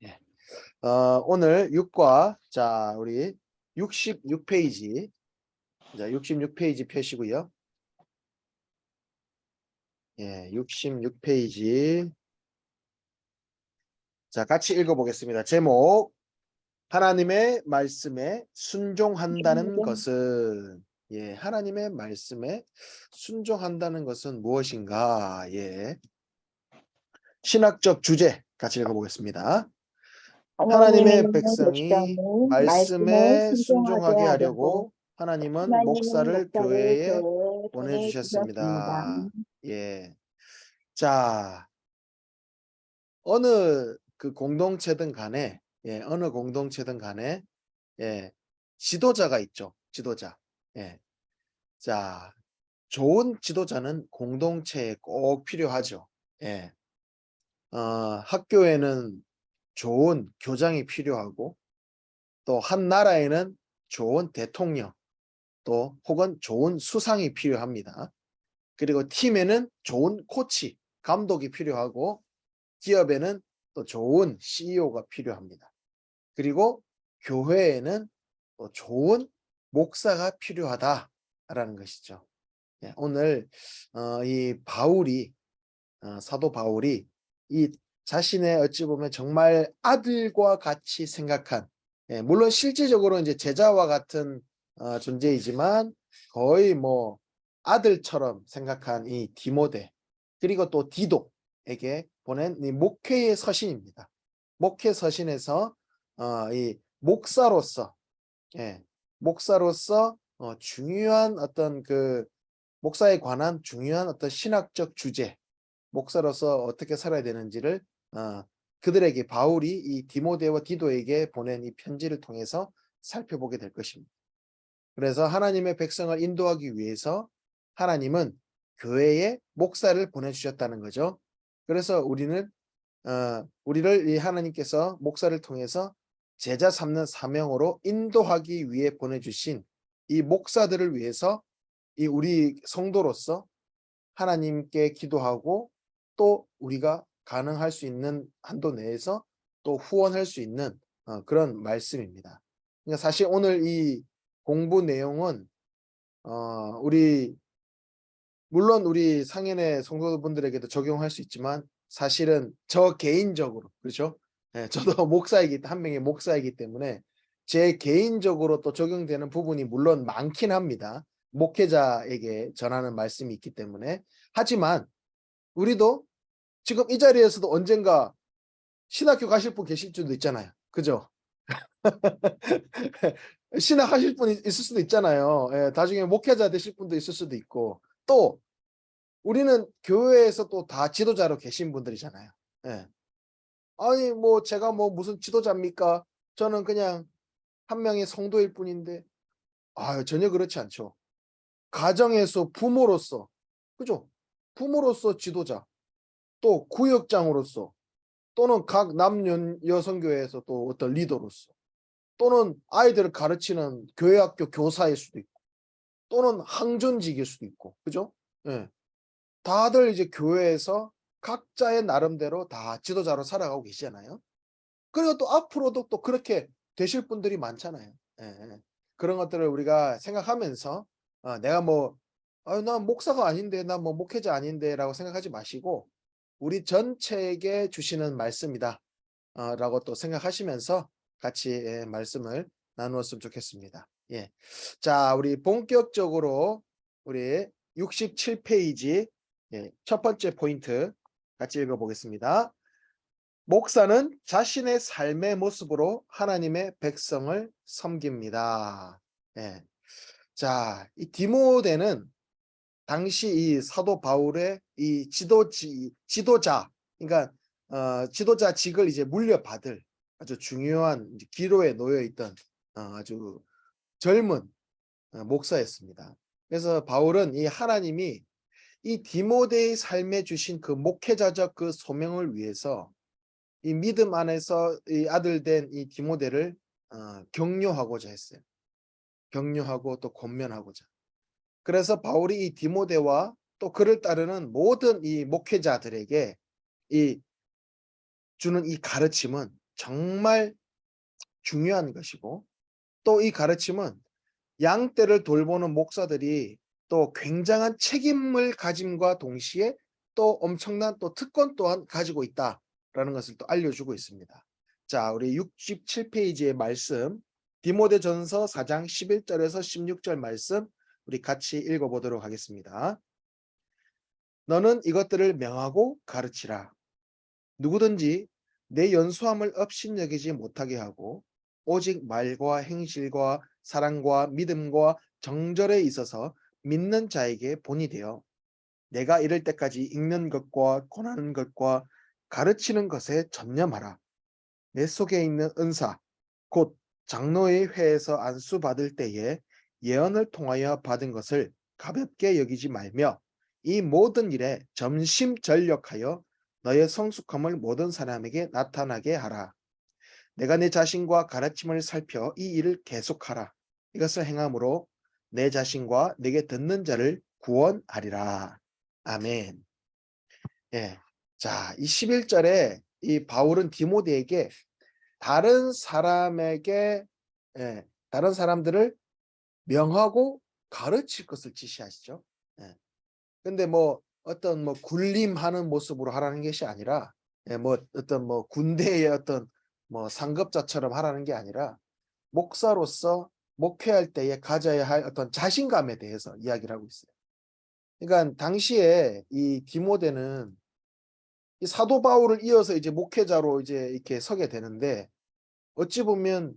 예. 오늘 6과 자 우리 66페이지 자 66페이지 펴시고요. 예, 66페이지 자 같이 읽어보겠습니다. 제목 하나님의 말씀에 순종한다는 것은 하나님의 말씀에 순종한다는 것은 무엇인가? 신학적 주제 같이 읽어보겠습니다. 하나님의 하나님의 백성이 백성은 말씀에 말씀에 순종하게 순종하게 하려고 하려고 하나님은 하나님은 목사를 목사를 교회에 교회에 보내주셨습니다. 보내주셨습니다. 예. 자, 어느 그 공동체든 간에, 어느 공동체든 간에, 예, 지도자가 있죠. 지도자. 예. 자, 좋은 지도자는 공동체에 꼭 필요하죠. 예. 학교에는 좋은 교장이 필요하고, 또 한 나라에는 좋은 대통령, 또 혹은 좋은 수상이 필요합니다. 그리고 팀에는 좋은 코치, 감독이 필요하고 기업에는 또 좋은 CEO가 필요합니다. 그리고 교회에는 또 좋은 목사가 필요하다라는 것이죠. 오늘 이 바울이 사도 바울이 이 자신의 어찌 보면 정말 아들과 같이 생각한 물론 실질적으로 이제 제자와 같은 존재이지만 거의 뭐 아들처럼 생각한 이 디모데 그리고 또 디도에게 보낸 이 목회의 서신입니다. 목회 서신에서 이 목사로서 목사로서 중요한 어떤 그 목사에 관한 중요한 어떤 신학적 주제 목사로서 어떻게 살아야 되는지를 그들에게 바울이 이 디모데와 디도에게 보낸 이 편지를 통해서 살펴보게 될 것입니다. 그래서 하나님의 백성을 인도하기 위해서 하나님은 교회에 목사를 보내주셨다는 거죠. 그래서 우리를 이 하나님께서 목사를 통해서 제자 삼는 사명으로 인도하기 위해 보내주신 이 목사들을 위해서 이 우리 성도로서 하나님께 기도하고 또 우리가 가능할 수 있는 한도 내에서 또 후원할 수 있는 그런 말씀입니다. 그러니까 사실 오늘 이 공부 내용은 우리 물론 우리 상인의 성도분들에게도 적용할 수 있지만 사실은 저 개인적으로 그렇죠? 저도 목사이기 한 명의 목사이기 때문에 제 개인적으로 또 적용되는 부분이 물론 많긴 합니다. 목회자에게 전하는 말씀이 있기 때문에. 하지만 우리도 지금 이 자리에서도 언젠가 신학교 가실 분 계실 수도 있잖아요. 그죠? 신학하실 분이 있을 수도 있잖아요. 나중에 목회자 되실 분도 있을 수도 있고 또 우리는 교회에서 또 다 지도자로 계신 분들이잖아요. 예. 아니 뭐 제가 뭐 무슨 지도자입니까? 저는 그냥 한 명의 성도일 뿐인데 전혀 그렇지 않죠. 가정에서 부모로서 그죠? 부모로서 지도자, 또 구역장으로서 또는 각 여성교회에서 또 어떤 리더로서 또는 아이들을 가르치는 교회 학교 교사일 수도 있고 또는 항전직일 수도 있고 그죠? 예. 다들 이제 교회에서 각자의 나름대로 다 지도자로 살아가고 계시잖아요. 그리고 또 앞으로도 또 그렇게 되실 분들이 많잖아요. 예. 그런 것들을 우리가 생각하면서 내가 뭐 '난 목사가 아닌데. 난 뭐 목회자 아닌데.'라고 생각하지 마시고 '우리 전체에게 주시는 말씀이다.' 라고 또 생각하시면서 같이 말씀을 나누었으면 좋겠습니다. 예. 자, 우리 본격적으로 우리 67페이지 첫 번째 포인트 같이 읽어보겠습니다. 목사는 자신의 삶의 모습으로 하나님의 백성을 섬깁니다. 예. 자, 이 디모데는 당시 이 사도 바울의 이 지도자, 그러니까 지도자직을 이제 물려받을 아주 중요한 이제 기로에 놓여 있던 아주 젊은 목사였습니다. 그래서 바울은 이 하나님이 이 디모데의 삶에 주신 그 목회자적 그 소명을 위해서 이 믿음 안에서 이 아들 된 이 디모데를 격려하고자 했어요. 격려하고 또 권면하고자. 그래서 바울이 이 디모데와 또 그를 따르는 모든 이 목회자들에게 이 주는 이 가르침은 정말 중요한 것이고, 또 이 가르침은 양떼를 돌보는 목사들이 또 굉장한 책임을 가짐과 동시에 또 엄청난 또 특권 또한 가지고 있다라는 것을 또 알려주고 있습니다. 자, 우리 67페이지의 말씀, 디모데전서 4장 11절에서 16절 말씀 우리 같이 읽어보도록 하겠습니다. 너는 이것들을 명하고 가르치라. 누구든지 내 연수함을 업신여기지 못하게 하고 오직 말과 행실과 사랑과 믿음과 정절에 있어서 믿는 자에게 본이 되어 내가 이를 때까지 읽는 것과 권하는 것과 가르치는 것에 전념하라. 내 속에 있는 은사 곧 장로의 회에서 안수받을 때에 예언을 통하여 받은 것을 가볍게 여기지 말며 이 모든 일에 전심전력하여 너의 성숙함을 모든 사람에게 나타나게 하라. 내가 내 자신과 가르침을 살펴 이 일을 계속하라. 이것을 행함으로 내 자신과 내게 듣는 자를 구원하리라. 아멘. 예. 자, 이 11절에 이 바울은 디모데에게 다른 사람에게 다른 사람들을 명하고 가르칠 것을 지시하시죠. 예. 근데 뭐 어떤 뭐 군림하는 모습으로 하라는 것이 아니라 뭐 어떤 뭐 군대의 어떤 뭐 상급자처럼 하라는 게 아니라 목사로서 목회할 때에 가져야 할 어떤 자신감에 대해서 이야기를 하고 있어요. 그러니까 당시에 이 디모데는 이 사도 바울을 이어서 이제 목회자로 이제 이렇게 서게 되는데 어찌 보면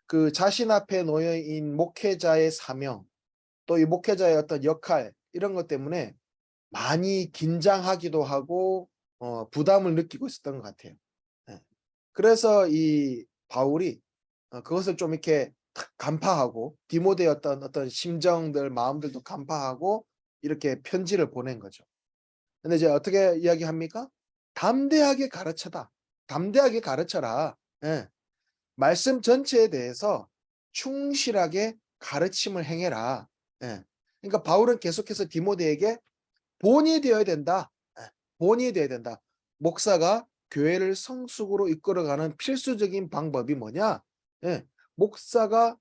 그 자신 앞에 놓여 있는 목회자의 사명, 또 이 목회자의 어떤 역할 이런 것 때문에 많이 긴장하기도 하고 부담을 느끼고 있었던 것 같아요. 예. 그래서 이 바울이 그것을 좀 이렇게 탁 간파하고 디모데의 어떤 심정들, 마음들도 간파하고 이렇게 편지를 보낸 거죠. 근데 이제 어떻게 이야기합니까? 담대하게 가르쳐다. 담대하게 가르쳐라. 예. 말씀 전체에 대해서 충실하게 가르침을 행해라. 예. 그러니까 바울은 계속해서 디모데에게 본이 되어야 된다. 예. 본이 되어야 된다. 목사가 교회를 성숙으로 이끌어가는 필수적인 방법이 뭐냐? 예. 목사가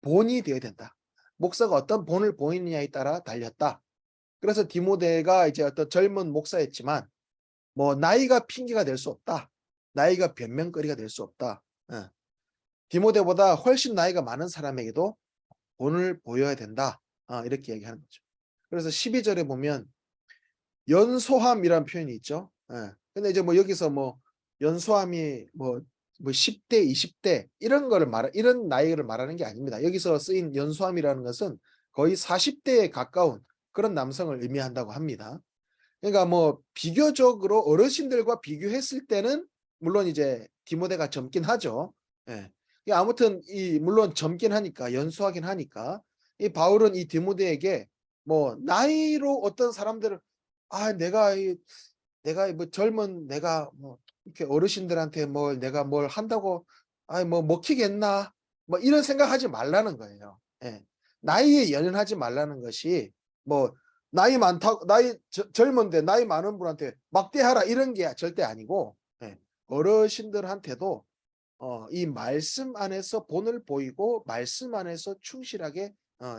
본이 되어야 된다. 목사가 어떤 본을 보이느냐에 따라 달렸다. 그래서 디모데가 이제 어떤 젊은 목사였지만 뭐 나이가 핑계가 될 수 없다. 나이가 변명거리가 될 수 없다. 예. 디모데보다 훨씬 나이가 많은 사람에게도 본을 보여야 된다. 이렇게 얘기하는 거죠. 그래서 12절에 보면 연소함이라는 표현이 있죠. 예. 근데 이제 뭐 여기서 뭐 연소함이 뭐 10대, 20대 이런 나이를 말하는 게 아닙니다. 여기서 쓰인 연소함이라는 것은 거의 40대에 가까운 그런 남성을 의미한다고 합니다. 그러니까 뭐 비교적으로 어르신들과 비교했을 때는 물론 이제 디모데가 젊긴 하죠. 예. 아무튼 이 물론 젊긴 하니까 연소하긴 하니까 이 바울은 이 디모데에게 뭐 나이로 어떤 사람들을 내가 뭐 젊은 내가 뭐 이렇게 어르신들한테 뭘 내가 뭘 한다고 뭐 먹히겠나 뭐 이런 생각하지 말라는 거예요. 예. 나이에 연연하지 말라는 것이 뭐 젊은데 나이 많은 분한테 막대하라 이런 게 절대 아니고 예. 어르신들한테도 이 말씀 안에서 본을 보이고 말씀 안에서 충실하게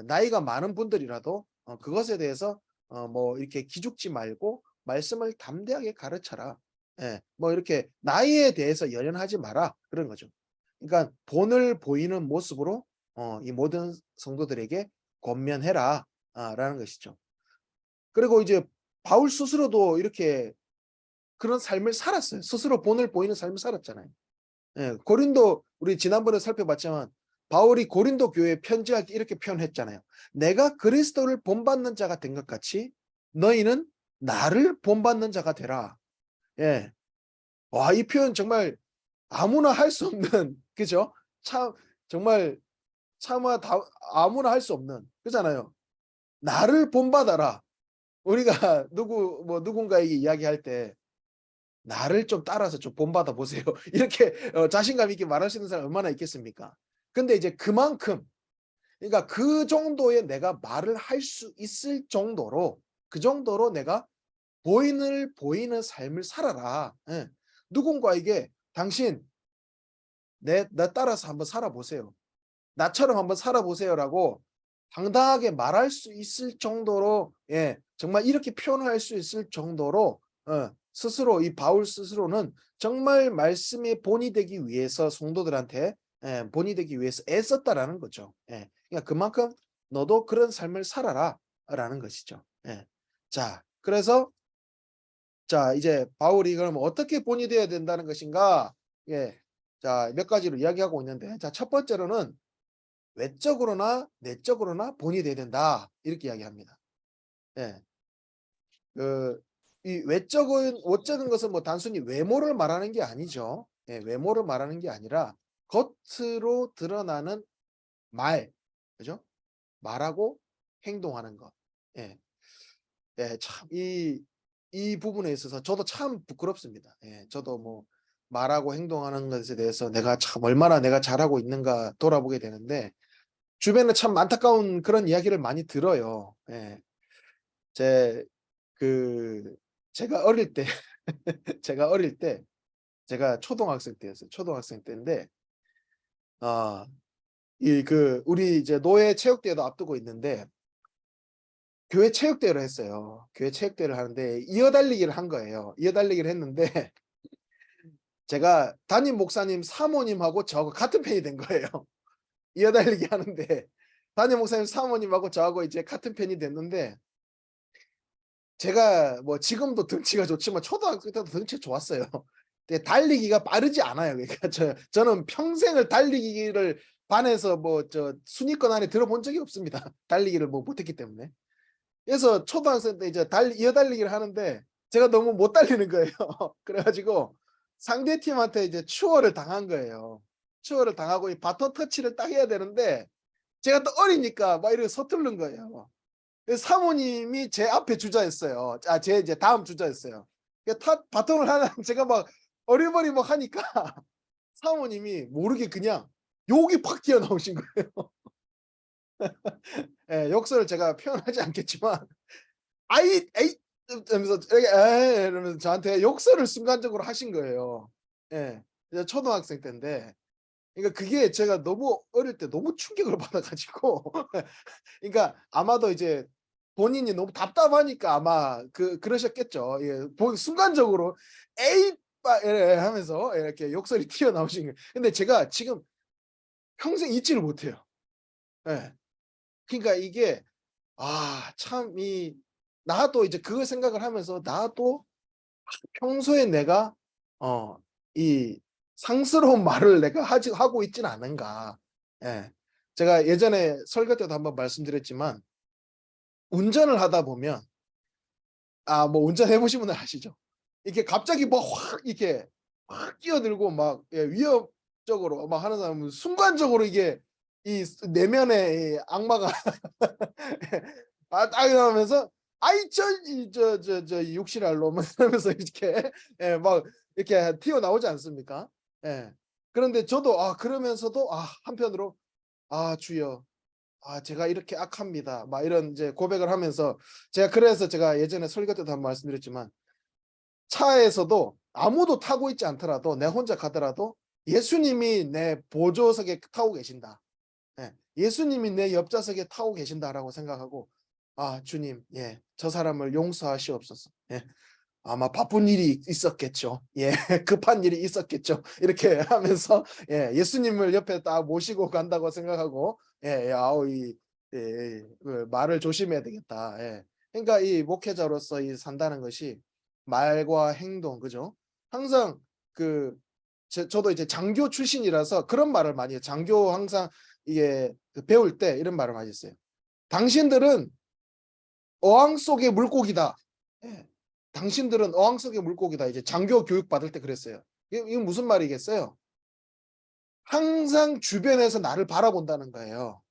나이가 많은 분들이라도 그것에 대해서 뭐 이렇게 기죽지 말고 말씀을 담대하게 가르쳐라. 예. 뭐 이렇게 나이에 대해서 연연하지 마라. 그런 거죠. 그러니까 본을 보이는 모습으로 이 모든 성도들에게 권면해라. 라는 것이죠. 그리고 이제 바울 스스로도 이렇게 그런 삶을 살았어요. 스스로 본을 보이는 삶을 살았잖아요. 예. 고린도 우리 지난번에 살펴봤지만 바울이 고린도 교회에 편지할 때 이렇게 표현했잖아요. "내가 그리스도를 본받는 자가 된 것 같이 너희는 나를 본받는 자가 되라." 예. 와, 이 표현 정말 아무나 할 수 없는 그죠? 참 정말 차마 다 아무나 할 수 없는 그잖아요. "나를 본받아라." 우리가 누군가에게 이야기할 때 나를 좀 따라서 좀 본받아 보세요. 이렇게 자신감 있게 말할 수 있는 사람이 얼마나 있겠습니까? 근데 이제 그만큼 그러니까 그 정도의 내가 말을 할 수 있을 정도로 그 정도로 내가 보이는 삶을 살아라. 예. 누군가에게 당신 나 따라서 한번 살아보세요. 나처럼 한번 살아보세요라고 당당하게 말할 수 있을 정도로 정말 이렇게 표현할 수 있을 정도로 스스로 이 바울 스스로는 정말 말씀의 본이 되기 위해서 성도들한테 본이 되기 위해서 애썼다라는 거죠. 그러니까 그만큼 너도 그런 삶을 살아라라는 것이죠. 자, 그래서 자, 이제 바울이 그럼 어떻게 본이 되어야 된다는 것인가? 자, 몇 가지로 이야기하고 있는데, 자, 첫 번째로는 외적으로나 내적으로나 본이 돼야 된다. 이렇게 이야기합니다. 그, 이 외적인 것은 뭐 단순히 외모를 말하는 게 아니죠. 외모를 말하는 게 아니라 겉으로 드러나는 말, 그죠? 말하고 행동하는 것. 참, 이 부분에 있어서 저도 참 부끄럽습니다. 저도 뭐 말하고 행동하는 것에 대해서 내가 참 얼마나 내가 잘하고 있는가 돌아보게 되는데, 주변에 참 안타까운 그런 이야기를 많이 들어요. 제, 제가 어릴 때, 제가 어릴 때, 제가 초등학생 때였어요. 초등학생 때인데, 우리 이제 노예 체육대회도 앞두고 있는데, 교회 체육대회를 했어요. 교회 체육대회를 하는데, 이어달리기를 한 거예요. 이어달리기를 했는데, 제가 담임 목사님 사모님하고 저하고 같은 편이 된 거예요. 이어달리기 하는데, 담임 목사님 사모님하고 저하고 이제 같은 편이 됐는데, 제가 뭐 지금도 덩치가 좋지만 초등학생 때도 덩치 좋았어요. 근데 달리기가 빠르지 않아요. 그러니까 저는 평생을 달리기를 반에서 뭐 순위권 안에 들어본 적이 없습니다. 달리기를 뭐 못했기 때문에. 그래서 초등학생 때 이제 이어달리기를 하는데 제가 너무 못 달리는 거예요. 그래가지고 상대 팀한테 이제 추월을 당한 거예요. 추월을 당하고 이 바톤 터치를 딱 해야 되는데 제가 또 어리니까 막 이렇게 서투른 거예요. 그래서 사모님이 제 앞에 주자였어요. 제 이제 다음 주자였어요. 바톤을 하나 제가 막 어리버리 막 하니까 사모님이 모르게 그냥 욕이 팍 튀어나오신 거예요. 욕설을 제가 표현하지 않겠지만 아이 에이 이러면서 이러면서 저한테 욕설을 순간적으로 하신 거예요. 이제 초등학생 때인데, 그러니까 그게 제가 너무 어릴 때 너무 충격을 받아가지고 그러니까 아마도 이제 본인이 너무 답답하니까 아마 그러셨겠죠. 순간적으로 에이 빠 하면서 이렇게 욕설이 튀어나오신 거예요. 근데 제가 지금 평생 잊지를 못해요. 그러니까 이게 참 나도 이제 그 생각을 하면서 나도 평소에 내가 이 상스러운 말을 내가 하고 있지는 않은가. 제가 예전에 설교 때도 한번 말씀드렸지만 운전을 하다 보면 뭐 운전해 보신 분은 아시죠? 이렇게 갑자기 뭐 확 이렇게 확 끼어들고 막 위협적으로 막 하는 사람은 순간적으로 이게 이 내면의 이 악마가 딱 이러면서 아이 저 육실할 놈 이러면서 이렇게 막 이렇게 튀어나오지 않습니까? 그런데 저도 그러면서도 한편으로 주여 제가 이렇게 악합니다. 막 이런 이제 고백을 하면서 그래서 제가 예전에 설교 때도 한번 말씀드렸지만 차에서도 아무도 타고 있지 않더라도 내 혼자 가더라도 예수님이 내 보조석에 타고 계신다. 예수님이 내 옆좌석에 타고 계신다라고 생각하고 주님 저 사람을 용서하시옵소서. 아마 바쁜 일이 있었겠죠. 급한 일이 있었겠죠. 이렇게 하면서 예수님을 옆에 딱 모시고 간다고 생각하고 그 말을 조심해야 되겠다. 그러니까 이 목회자로서 산다는 것이 말과 행동, 그죠? 항상 저도 이제 장교 출신이라서 그런 말을 많이 해요. 장교 항상 이게 배울 때 이런 말을 많이 했어요. 당신들은 어항 속의 물고기다. 당신들은 어항 속의 물고기다. 이제 장교 교육 받을 때 그랬어요. 이건 무슨 말이겠어요? 항상 주변에서 나를 바라본다는 거예요.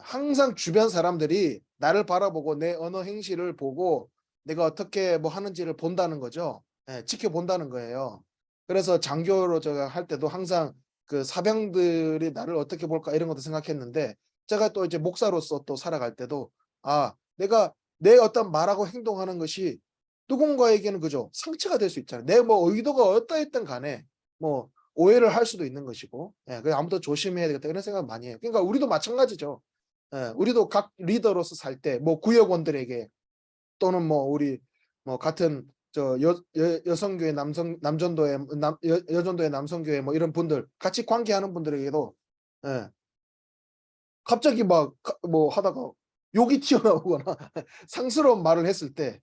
항상 주변 사람들이 나를 바라보고 내 언어 행실을 보고 내가 어떻게 뭐 하는지를 본다는 거죠. 지켜본다는 거예요. 그래서 장교로 제가 할 때도 항상 그 사병들이 나를 어떻게 볼까 이런 것도 생각했는데, 제가 또 이제 목사로서 또 살아갈 때도 내가 내 어떤 말하고 행동하는 것이 누군가에게는 그죠, 상처가 될 수 있잖아요. 내 뭐 의도가 어떠했든 간에 뭐 오해를 할 수도 있는 것이고, 그래서 아무도 조심해야 되겠다 이런 생각 많이 해요. 그러니까 우리도 마찬가지죠. 우리도 각 리더로서 살 때 뭐 구역원들에게 또는 뭐 우리 뭐 같은 저 여성교회 남전도회 여전도회 남성교회 뭐 이런 분들 같이 관계하는 분들에게도 갑자기 막 뭐 하다가 욕이 튀어나오거나 상스러운 말을 했을 때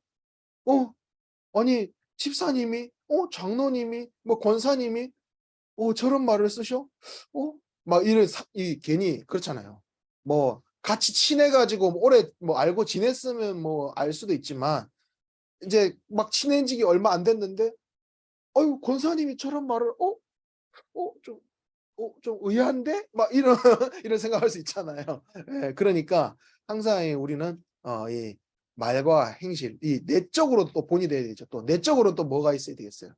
아니 집사님이 장로님이 뭐 권사님이 저런 말을 쓰셔? 막 이런 이 괜히 그렇잖아요. 뭐 같이 친해 가지고 오래 뭐 알고 지냈으면 뭐 알 수도 있지만 이제 막 친해지기 얼마 안 됐는데 "어유 권사님이 저런 말을 좀 좀 의아한데?" 막 이런 이런 생각할 수 있잖아요. 그러니까 항상 우리는 이 말과 행실 이 내적으로 또 본이 돼야 되죠. 또 내적으로 또 뭐가 있어야 되겠어요.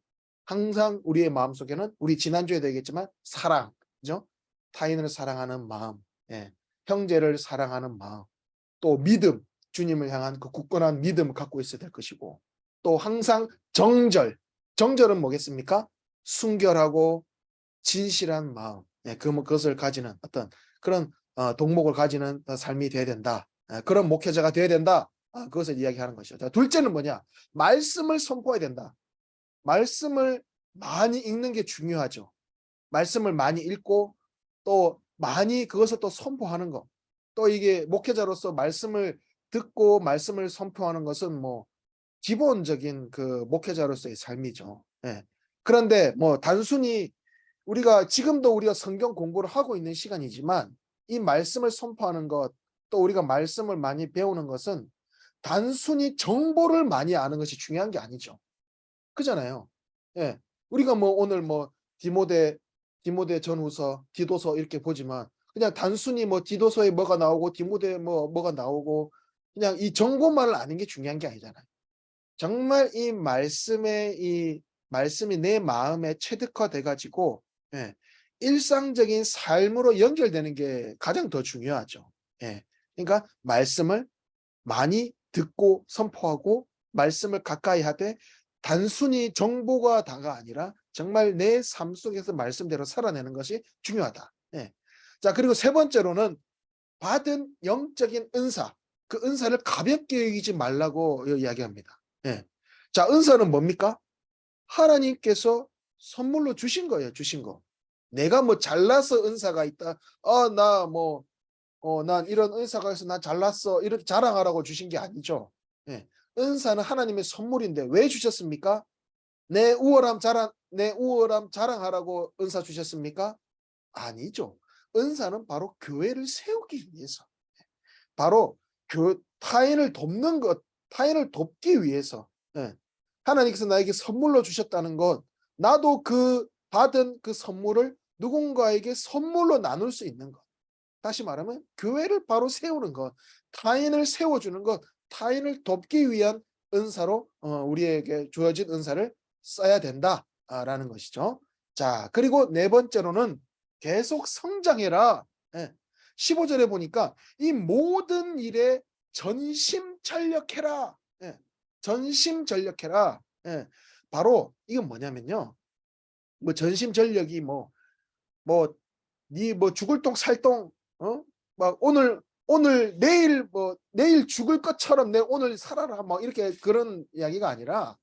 항상 우리의 마음속에는 우리 지난주에도 얘기했지만 사랑, 그죠? 타인을 사랑하는 마음, 형제를 사랑하는 마음, 또 믿음, 주님을 향한 그 굳건한 믿음을 갖고 있어야 될 것이고, 또 항상 정절은 뭐겠습니까? 순결하고 진실한 마음, 그것을 가지는 어떤 그런 동목을 가지는 삶이 돼야 된다. 그런 목회자가 돼야 된다. 그것을 이야기하는 것이죠. 자, 둘째는 뭐냐? 말씀을 선포해야 된다. 말씀을 많이 읽는 게 중요하죠. 말씀을 많이 읽고 또 많이 그것을 또 선포하는 것. 또 이게 목회자로서 말씀을 듣고 말씀을 선포하는 것은 뭐 기본적인 그 목회자로서의 삶이죠. 그런데 뭐 단순히 우리가 성경 공부를 하고 있는 시간이지만 이 말씀을 선포하는 것, 또 우리가 말씀을 많이 배우는 것은 단순히 정보를 많이 아는 것이 중요한 게 아니죠. 그잖아요. 우리가 뭐 오늘 뭐 디모데 전후서, 디도서 이렇게 보지만 그냥 단순히 뭐 디도서에 뭐가 나오고 디모데에 뭐가 나오고 그냥 이 정보만을 아는 게 중요한 게 아니잖아요. 정말 이 말씀이 내 마음에 체득화돼 가지고 일상적인 삶으로 연결되는 게 가장 더 중요하죠. 그러니까 말씀을 많이 듣고 선포하고 말씀을 가까이 하되 단순히 정보가 다가 아니라 정말 내 삶 속에서 말씀대로 살아내는 것이 중요하다. 자, 그리고 세 번째로는 받은 영적인 은사, 그 은사를 가볍게 여기지 말라고 이야기합니다. 자, 은사는 뭡니까? 하나님께서 선물로 주신 거예요. 주신 거. 내가 뭐 잘나서 은사가 있다. 난 이런 은사가 있어. 난 잘났어. 이렇게 자랑하라고 주신 게 아니죠. 은사는 하나님의 선물인데 왜 주셨습니까? 내 우월함 자랑하라고 은사 주셨습니까? 아니죠. 은사는 바로 교회를 세우기 위해서. 바로 타인을 돕는 것, 타인을 돕기 위해서. 하나님께서 나에게 선물로 주셨다는 것, 나도 그 받은 그 선물을 누군가에게 선물로 나눌 수 있는 것. 다시 말하면 교회를 바로 세우는 것, 타인을 세워주는 것, 타인을 돕기 위한 은사로 우리에게 주어진 은사를 써야 된다라는 것이죠. 자, 그리고 네 번째로는 계속 성장해라. 15절에 보니까 이 모든 일에 전심전력해라. 전심전력해라. 바로 이건 뭐냐면요. 뭐 전심전력이 네 죽을 똥 살똥 막 오늘 내일 죽을 것처럼 내 오늘 살아라 막 이렇게 그런 이야기가 아니라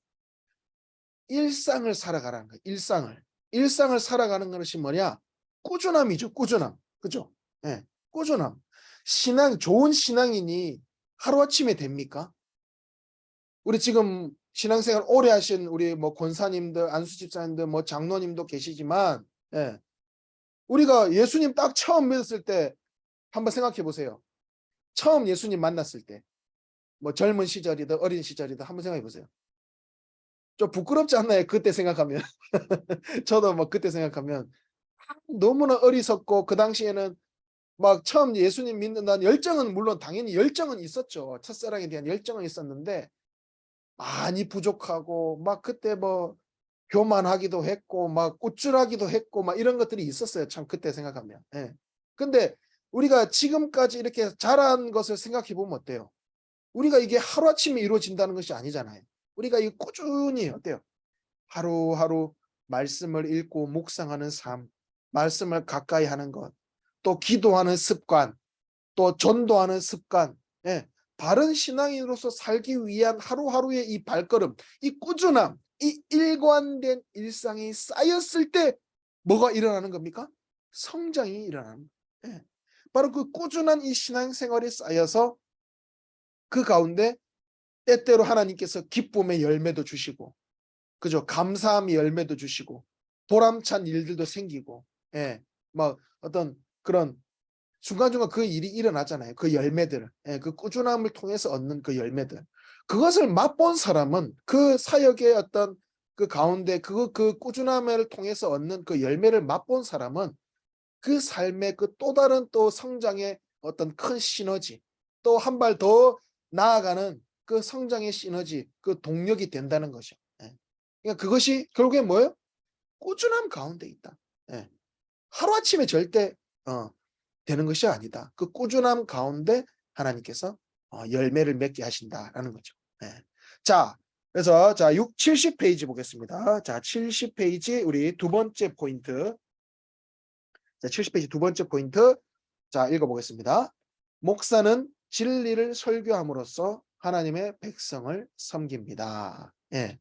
일상을 살아가라는 거예요. 일상을 살아가는 것이 뭐냐? 꾸준함이죠. 꾸준함. 그죠? 꾸준함. 좋은 신앙인이 하루아침에 됩니까? 우리 지금 신앙생활 오래 하신 우리 뭐 권사님들, 안수 집사님들, 뭐 장로님도 계시지만, 우리가 예수님 딱 처음 믿었을 때 한번 생각해 보세요. 처음 예수님 만났을 때, 뭐 젊은 시절이든 어린 시절이든 한번 생각해 보세요. 좀 부끄럽지 않나요? 그때 생각하면. 저도 뭐 그때 생각하면 너무나 어리석고 그 당시에는 막 처음 예수님 믿는다는 열정은 물론 당연히 열정은 있었죠. 첫사랑에 대한 열정은 있었는데 많이 부족하고 막 그때 뭐 교만하기도 했고 막 우쭐하기도 했고 막 이런 것들이 있었어요. 참 그때 생각하면. 근데 우리가 지금까지 이렇게 자란 것을 생각해 보면 어때요? 우리가 이게 하루아침에 이루어진다는 것이 아니잖아요. 우리가 이 꾸준히 어때요? 하루하루 말씀을 읽고 묵상하는 삶, 말씀을 가까이 하는 것, 또 기도하는 습관, 또 전도하는 습관, 예, 바른 신앙인으로서 살기 위한 하루하루의 이 발걸음, 이 꾸준함, 이 일관된 일상이 쌓였을 때 뭐가 일어나는 겁니까? 성장이 일어나는 거예요. 예. 바로 그 꾸준한 이 신앙생활이 쌓여서 그 가운데 때때로 하나님께서 기쁨의 열매도 주시고, 그죠? 감사함의 열매도 주시고, 보람찬 일들도 생기고, 예, 막 어떤 그런 중간중간 그 일이 일어나잖아요. 그 열매들, 예, 그 꾸준함을 통해서 얻는 그 열매들. 그것을 맛본 사람은 그 사역의 어떤 그 가운데 그 꾸준함을 통해서 얻는 그 열매를 맛본 사람은 그 삶의 그 또 다른 또 성장의 어떤 큰 시너지, 또 한 발 더 나아가는 그 성장의 시너지, 그 동력이 된다는 것이죠. 예. 그러니까 그것이 결국에 뭐예요? 꾸준함 가운데 있다. 예. 하루아침에 절대 되는 것이 아니다. 그 꾸준함 가운데 하나님께서 열매를 맺게 하신다라는 거죠. 예. 자, 그래서 자, 70페이지 보겠습니다. 자, 70페이지 우리 두 번째 포인트. 자, 70페이지 두 번째 포인트. 자, 읽어보겠습니다. 목사는 진리를 설교함으로써 하나님의 백성을 섬깁니다. 예.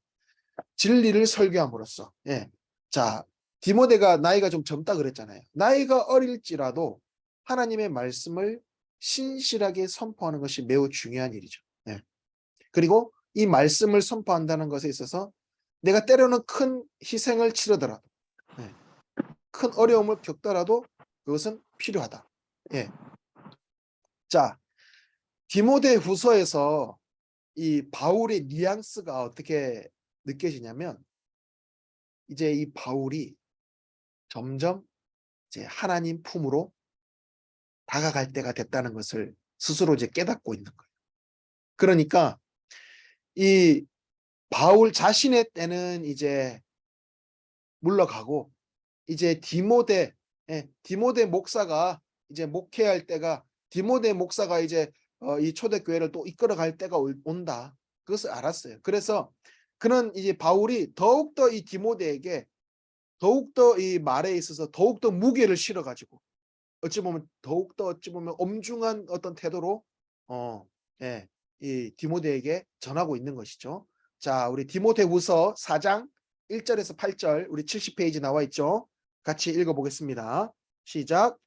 진리를 설교함으로써. 예. 자, 디모데가 나이가 좀 젊다 그랬잖아요. 나이가 어릴지라도 하나님의 말씀을 신실하게 선포하는 것이 매우 중요한 일이죠. 예. 그리고 이 말씀을 선포한다는 것에 있어서 내가 때로는 큰 희생을 치르더라도, 예, 큰 어려움을 겪더라도 그것은 필요하다. 예. 자, 디모데 후서에서 이 바울의 뉘앙스가 어떻게 느껴지냐면, 이제 이 바울이 점점 이제 하나님 품으로 다가갈 때가 됐다는 것을 스스로 이제 깨닫고 있는 거예요. 그러니까 이 바울 자신의 때는 이제 물러가고, 이제 디모데, 예, 디모데 목사가 이제 목회할 때가, 디모데 목사가 이제 이 초대교회를 또 이끌어갈 때가 온다. 그것을 알았어요. 그래서 그는 이제 바울이 더욱더 이 디모데에게 더욱더 이 말에 있어서 더욱더 무게를 실어가지고, 어찌 보면 더욱더 어찌 보면 엄중한 어떤 태도로 어, 예, 이 디모데에게 전하고 있는 것이죠. 자, 우리 디모데후서 4장 1절에서 8절 우리 70페이지 나와 있죠. 같이 읽어보겠습니다. 시작.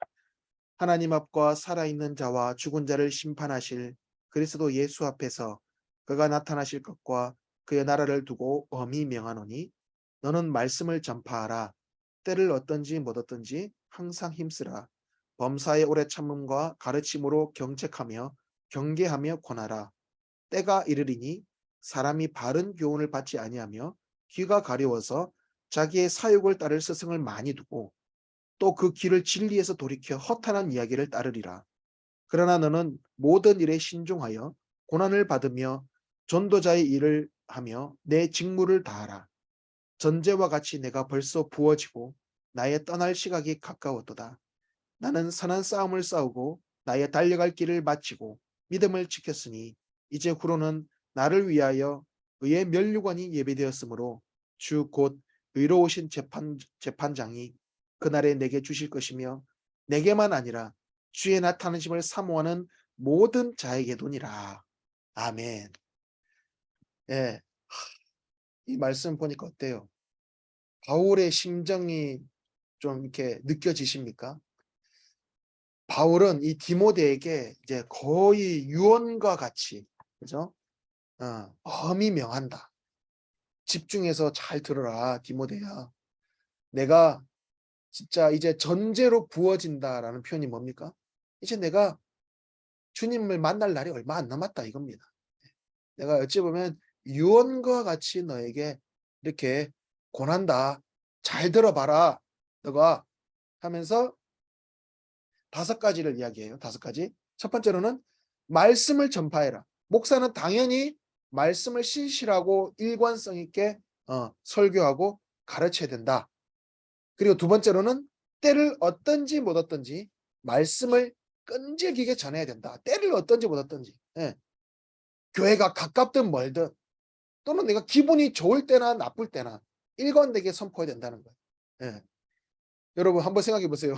하나님 앞과 살아있는 자와 죽은 자를 심판하실 그리스도 예수 앞에서 그가 나타나실 것과 그의 나라를 두고 엄히 명하노니 너는 말씀을 전파하라. 때를 어떤지 못 어떤지 항상 힘쓰라. 범사의 오래 참음과 가르침으로 경책하며 경계하며 권하라. 때가 이르리니 사람이 바른 교훈을 받지 아니하며 귀가 가려워서 자기의 사욕을 따를 스승을 많이 두고 또 그 길을 진리에서 돌이켜 허탄한 이야기를 따르리라. 그러나 너는 모든 일에 신중하여 고난을 받으며 전도자의 일을 하며 내 직무를 다하라. 전제와 같이 내가 벌써 부어지고 나의 떠날 시각이 가까웠도다. 나는 선한 싸움을 싸우고 나의 달려갈 길을 마치고 믿음을 지켰으니 이제 후로는 나를 위하여 의의 면류관이 예비되었으므로 주 곧 의로우신 재판장이 그날에 내게 주실 것이며 내게만 아니라 주의 나타나심을 사모하는 모든 자에게도니라. 아멘. 예, 이 말씀 보니까 어때요? 바울의 심정이 좀 이렇게 느껴지십니까? 바울은 이 디모데에게 이제 거의 유언과 같이, 그죠? 엄히 명한다. 집중해서 잘 들어라, 디모데야. 내가 진짜 이제 전제로 부어진다라는 표현이 뭡니까? 이제 내가 주님을 만날 날이 얼마 안 남았다 이겁니다. 내가 어찌 보면 유언과 같이 너에게 이렇게 권한다. 잘 들어봐라. 너가 하면서 5가지를 이야기해요. 5가지. 첫 번째로는 말씀을 전파해라. 목사는 당연히 말씀을 신실하고 일관성 있게 설교하고 가르쳐야 된다. 그리고 두 번째로는 때를 어떤지 못 어떤지 말씀을 끈질기게 전해야 된다. 때를 어떤지 못 어떤지. 예. 교회가 가깝든 멀든 또는 내가 기분이 좋을 때나 나쁠 때나 일관되게 선포해야 된다는 거예요. 예. 여러분 한번 생각해 보세요.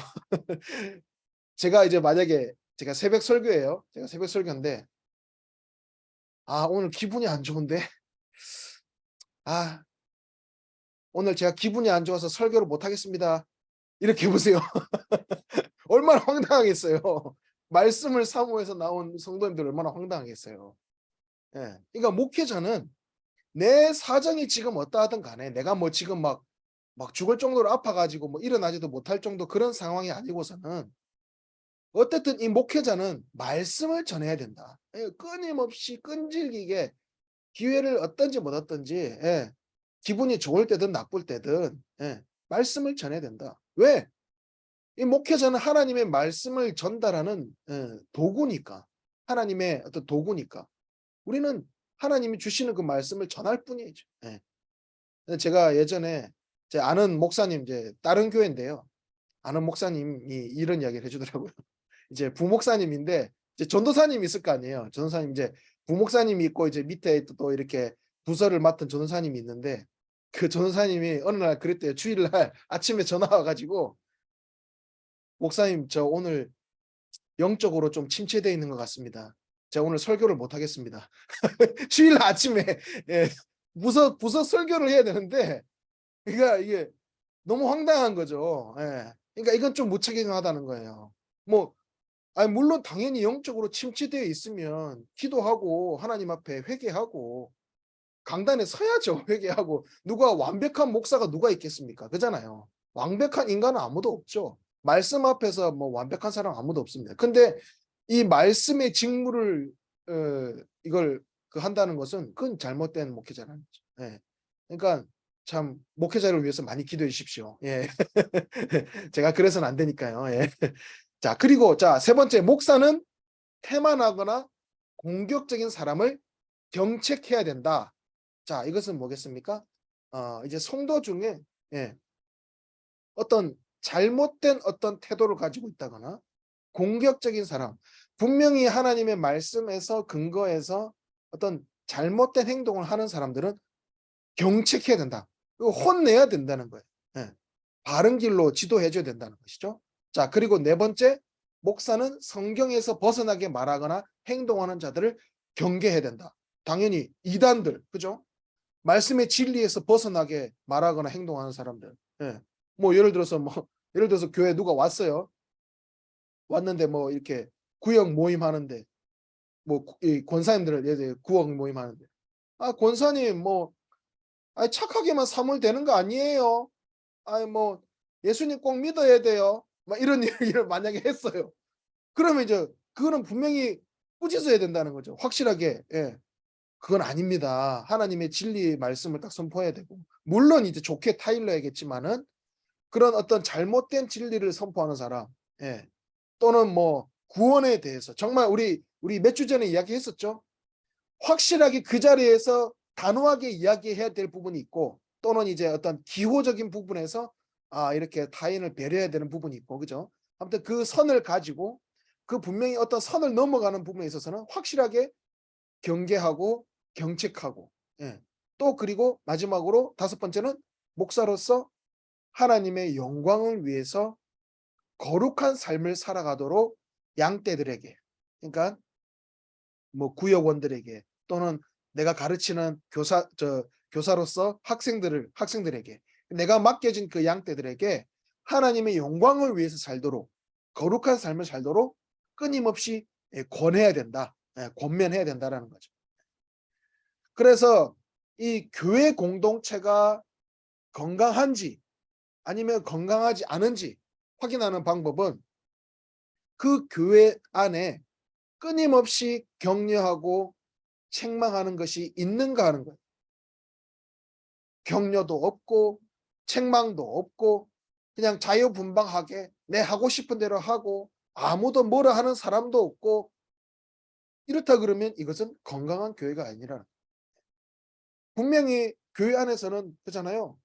제가 이제 만약에 제가 새벽 설교예요. 제가 새벽 설교인데 오늘 기분이 안 좋은데 아 오늘 제가 기분이 안 좋아서 설교를 못 하겠습니다. 이렇게 해 보세요. 얼마나 황당하겠어요. 말씀을 사모해서 나온 성도님들 얼마나 황당하겠어요. 예. 그러니까 목회자는 내 사정이 지금 어떠하든 간에 내가 뭐 지금 막 죽을 정도로 아파 가지고 뭐 일어나지도 못할 정도 그런 상황이 아니고서는 어쨌든 이 목회자는 말씀을 전해야 된다. 예. 끊임없이 끈질기게 기회를 얻든지 못 얻든지 예. 기분이 좋을 때든 나쁠 때든 예. 말씀을 전해야 된다. 왜? 이 목회자는 하나님의 말씀을 전달하는 도구니까. 하나님의 어떤 도구니까. 우리는 하나님이 주시는 그 말씀을 전할 뿐이죠. 예. 제가 예전에 제 아는 목사님 이제 다른 교회인데요. 아는 목사님이 이런 이야기를 해 주더라고요. 이제 부목사님인데 이제 전도사님이 있을 거 아니에요. 전도사님 이제 부목사님이 있고 이제 밑에 또 이렇게 부서를 맡은 전도사님이 있는데 그 전도사님이 어느 날 그랬대요. 주일날 아침에 전화 와 가지고 "목사님 저 오늘 영적으로 좀 침체되어 있는 것 같습니다. 제가 오늘 설교를 못 하겠습니다." 주일 아침에 예. 부서 설교를 해야 되는데 그러니까 이게 너무 황당한 거죠. 예. 그러니까 이건 좀 무책임하다는 거예요. 뭐 물론 당연히 영적으로 침체되어 있으면 기도하고 하나님 앞에 회개하고 강단에 서야죠. 회개하고. 누가 완벽한 목사가 누가 있겠습니까? 그잖아요. 완벽한 인간은 아무도 없죠. 말씀 앞에서 뭐 완벽한 사람 아무도 없습니다. 근데 이 말씀의 직무를 이걸 한다는 것은 그건 잘못된 목회자라는 거죠. 예. 그러니까 참 목회자를 위해서 많이 기도해 주십시오. 예. 제가 그래서는 안 되니까요. 예. 자, 그리고 자, 세 번째 목사는 태만하거나 공격적인 사람을 경책해야 된다. 자, 이것은 뭐겠습니까? 이제 성도 중에 예. 어떤 잘못된 어떤 태도를 가지고 있다거나 공격적인 사람, 분명히 하나님의 말씀에서 근거해서 어떤 잘못된 행동을 하는 사람들은 경책해야 된다. 그리고 혼내야 된다는 거예요. 예. 바른 길로 지도해 줘야 된다는 것이죠. 자, 그리고 네 번째, 목사는 성경에서 벗어나게 말하거나 행동하는 자들을 경계해야 된다. 당연히 이단들, 그죠? 말씀의 진리에서 벗어나게 말하거나 행동하는 사람들. 예. 뭐 예를 들어서 교회에 누가 왔어요. 왔는데 뭐 이렇게 구역 모임하는데 뭐 이 권사님들 예를 들어 구역 모임하는데 권사님 뭐 착하게만 사물 되는 거 아니에요. 뭐 예수님 꼭 믿어야 돼요. 막 이런 얘기를 만약에 했어요. 그러면 이제 그거는 분명히 꾸짖어야 된다는 거죠. 확실하게. 예. 그건 아닙니다. 하나님의 진리 말씀을 딱 선포해야 되고 물론 이제 좋게 타일러야겠지만은 그런 어떤 잘못된 진리를 선포하는 사람 예. 또는 뭐 구원에 대해서 정말 우리 몇 주 전에 이야기했었죠. 확실하게 그 자리에서 단호하게 이야기해야 될 부분이 있고 또는 이제 어떤 기호적인 부분에서 이렇게 타인을 배려해야 되는 부분이 있고 그죠? 아무튼 그 선을 가지고 그 분명히 어떤 선을 넘어가는 부분에 있어서는 확실하게 경계하고 경책하고 예. 또 그리고 마지막으로 다섯 번째는 목사로서 하나님의 영광을 위해서 거룩한 삶을 살아가도록 양떼들에게 그러니까 뭐 구역원들에게 또는 내가 가르치는 교사로서 학생들에게 내가 맡겨진 그 양떼들에게 하나님의 영광을 위해서 살도록 거룩한 삶을 살도록 끊임없이 권해야 된다. 권면해야 된다라는 거죠. 그래서 이 교회 공동체가 건강한지 아니면 건강하지 않은지 확인하는 방법은 그 교회 안에 끊임없이 격려하고 책망하는 것이 있는가 하는 거예요. 격려도 없고 책망도 없고 그냥 자유분방하게 내 하고 싶은 대로 하고 아무도 뭐라 하는 사람도 없고 이렇다 그러면 이것은 건강한 교회가 아니라 분명히 교회 안에서는 그렇잖아요.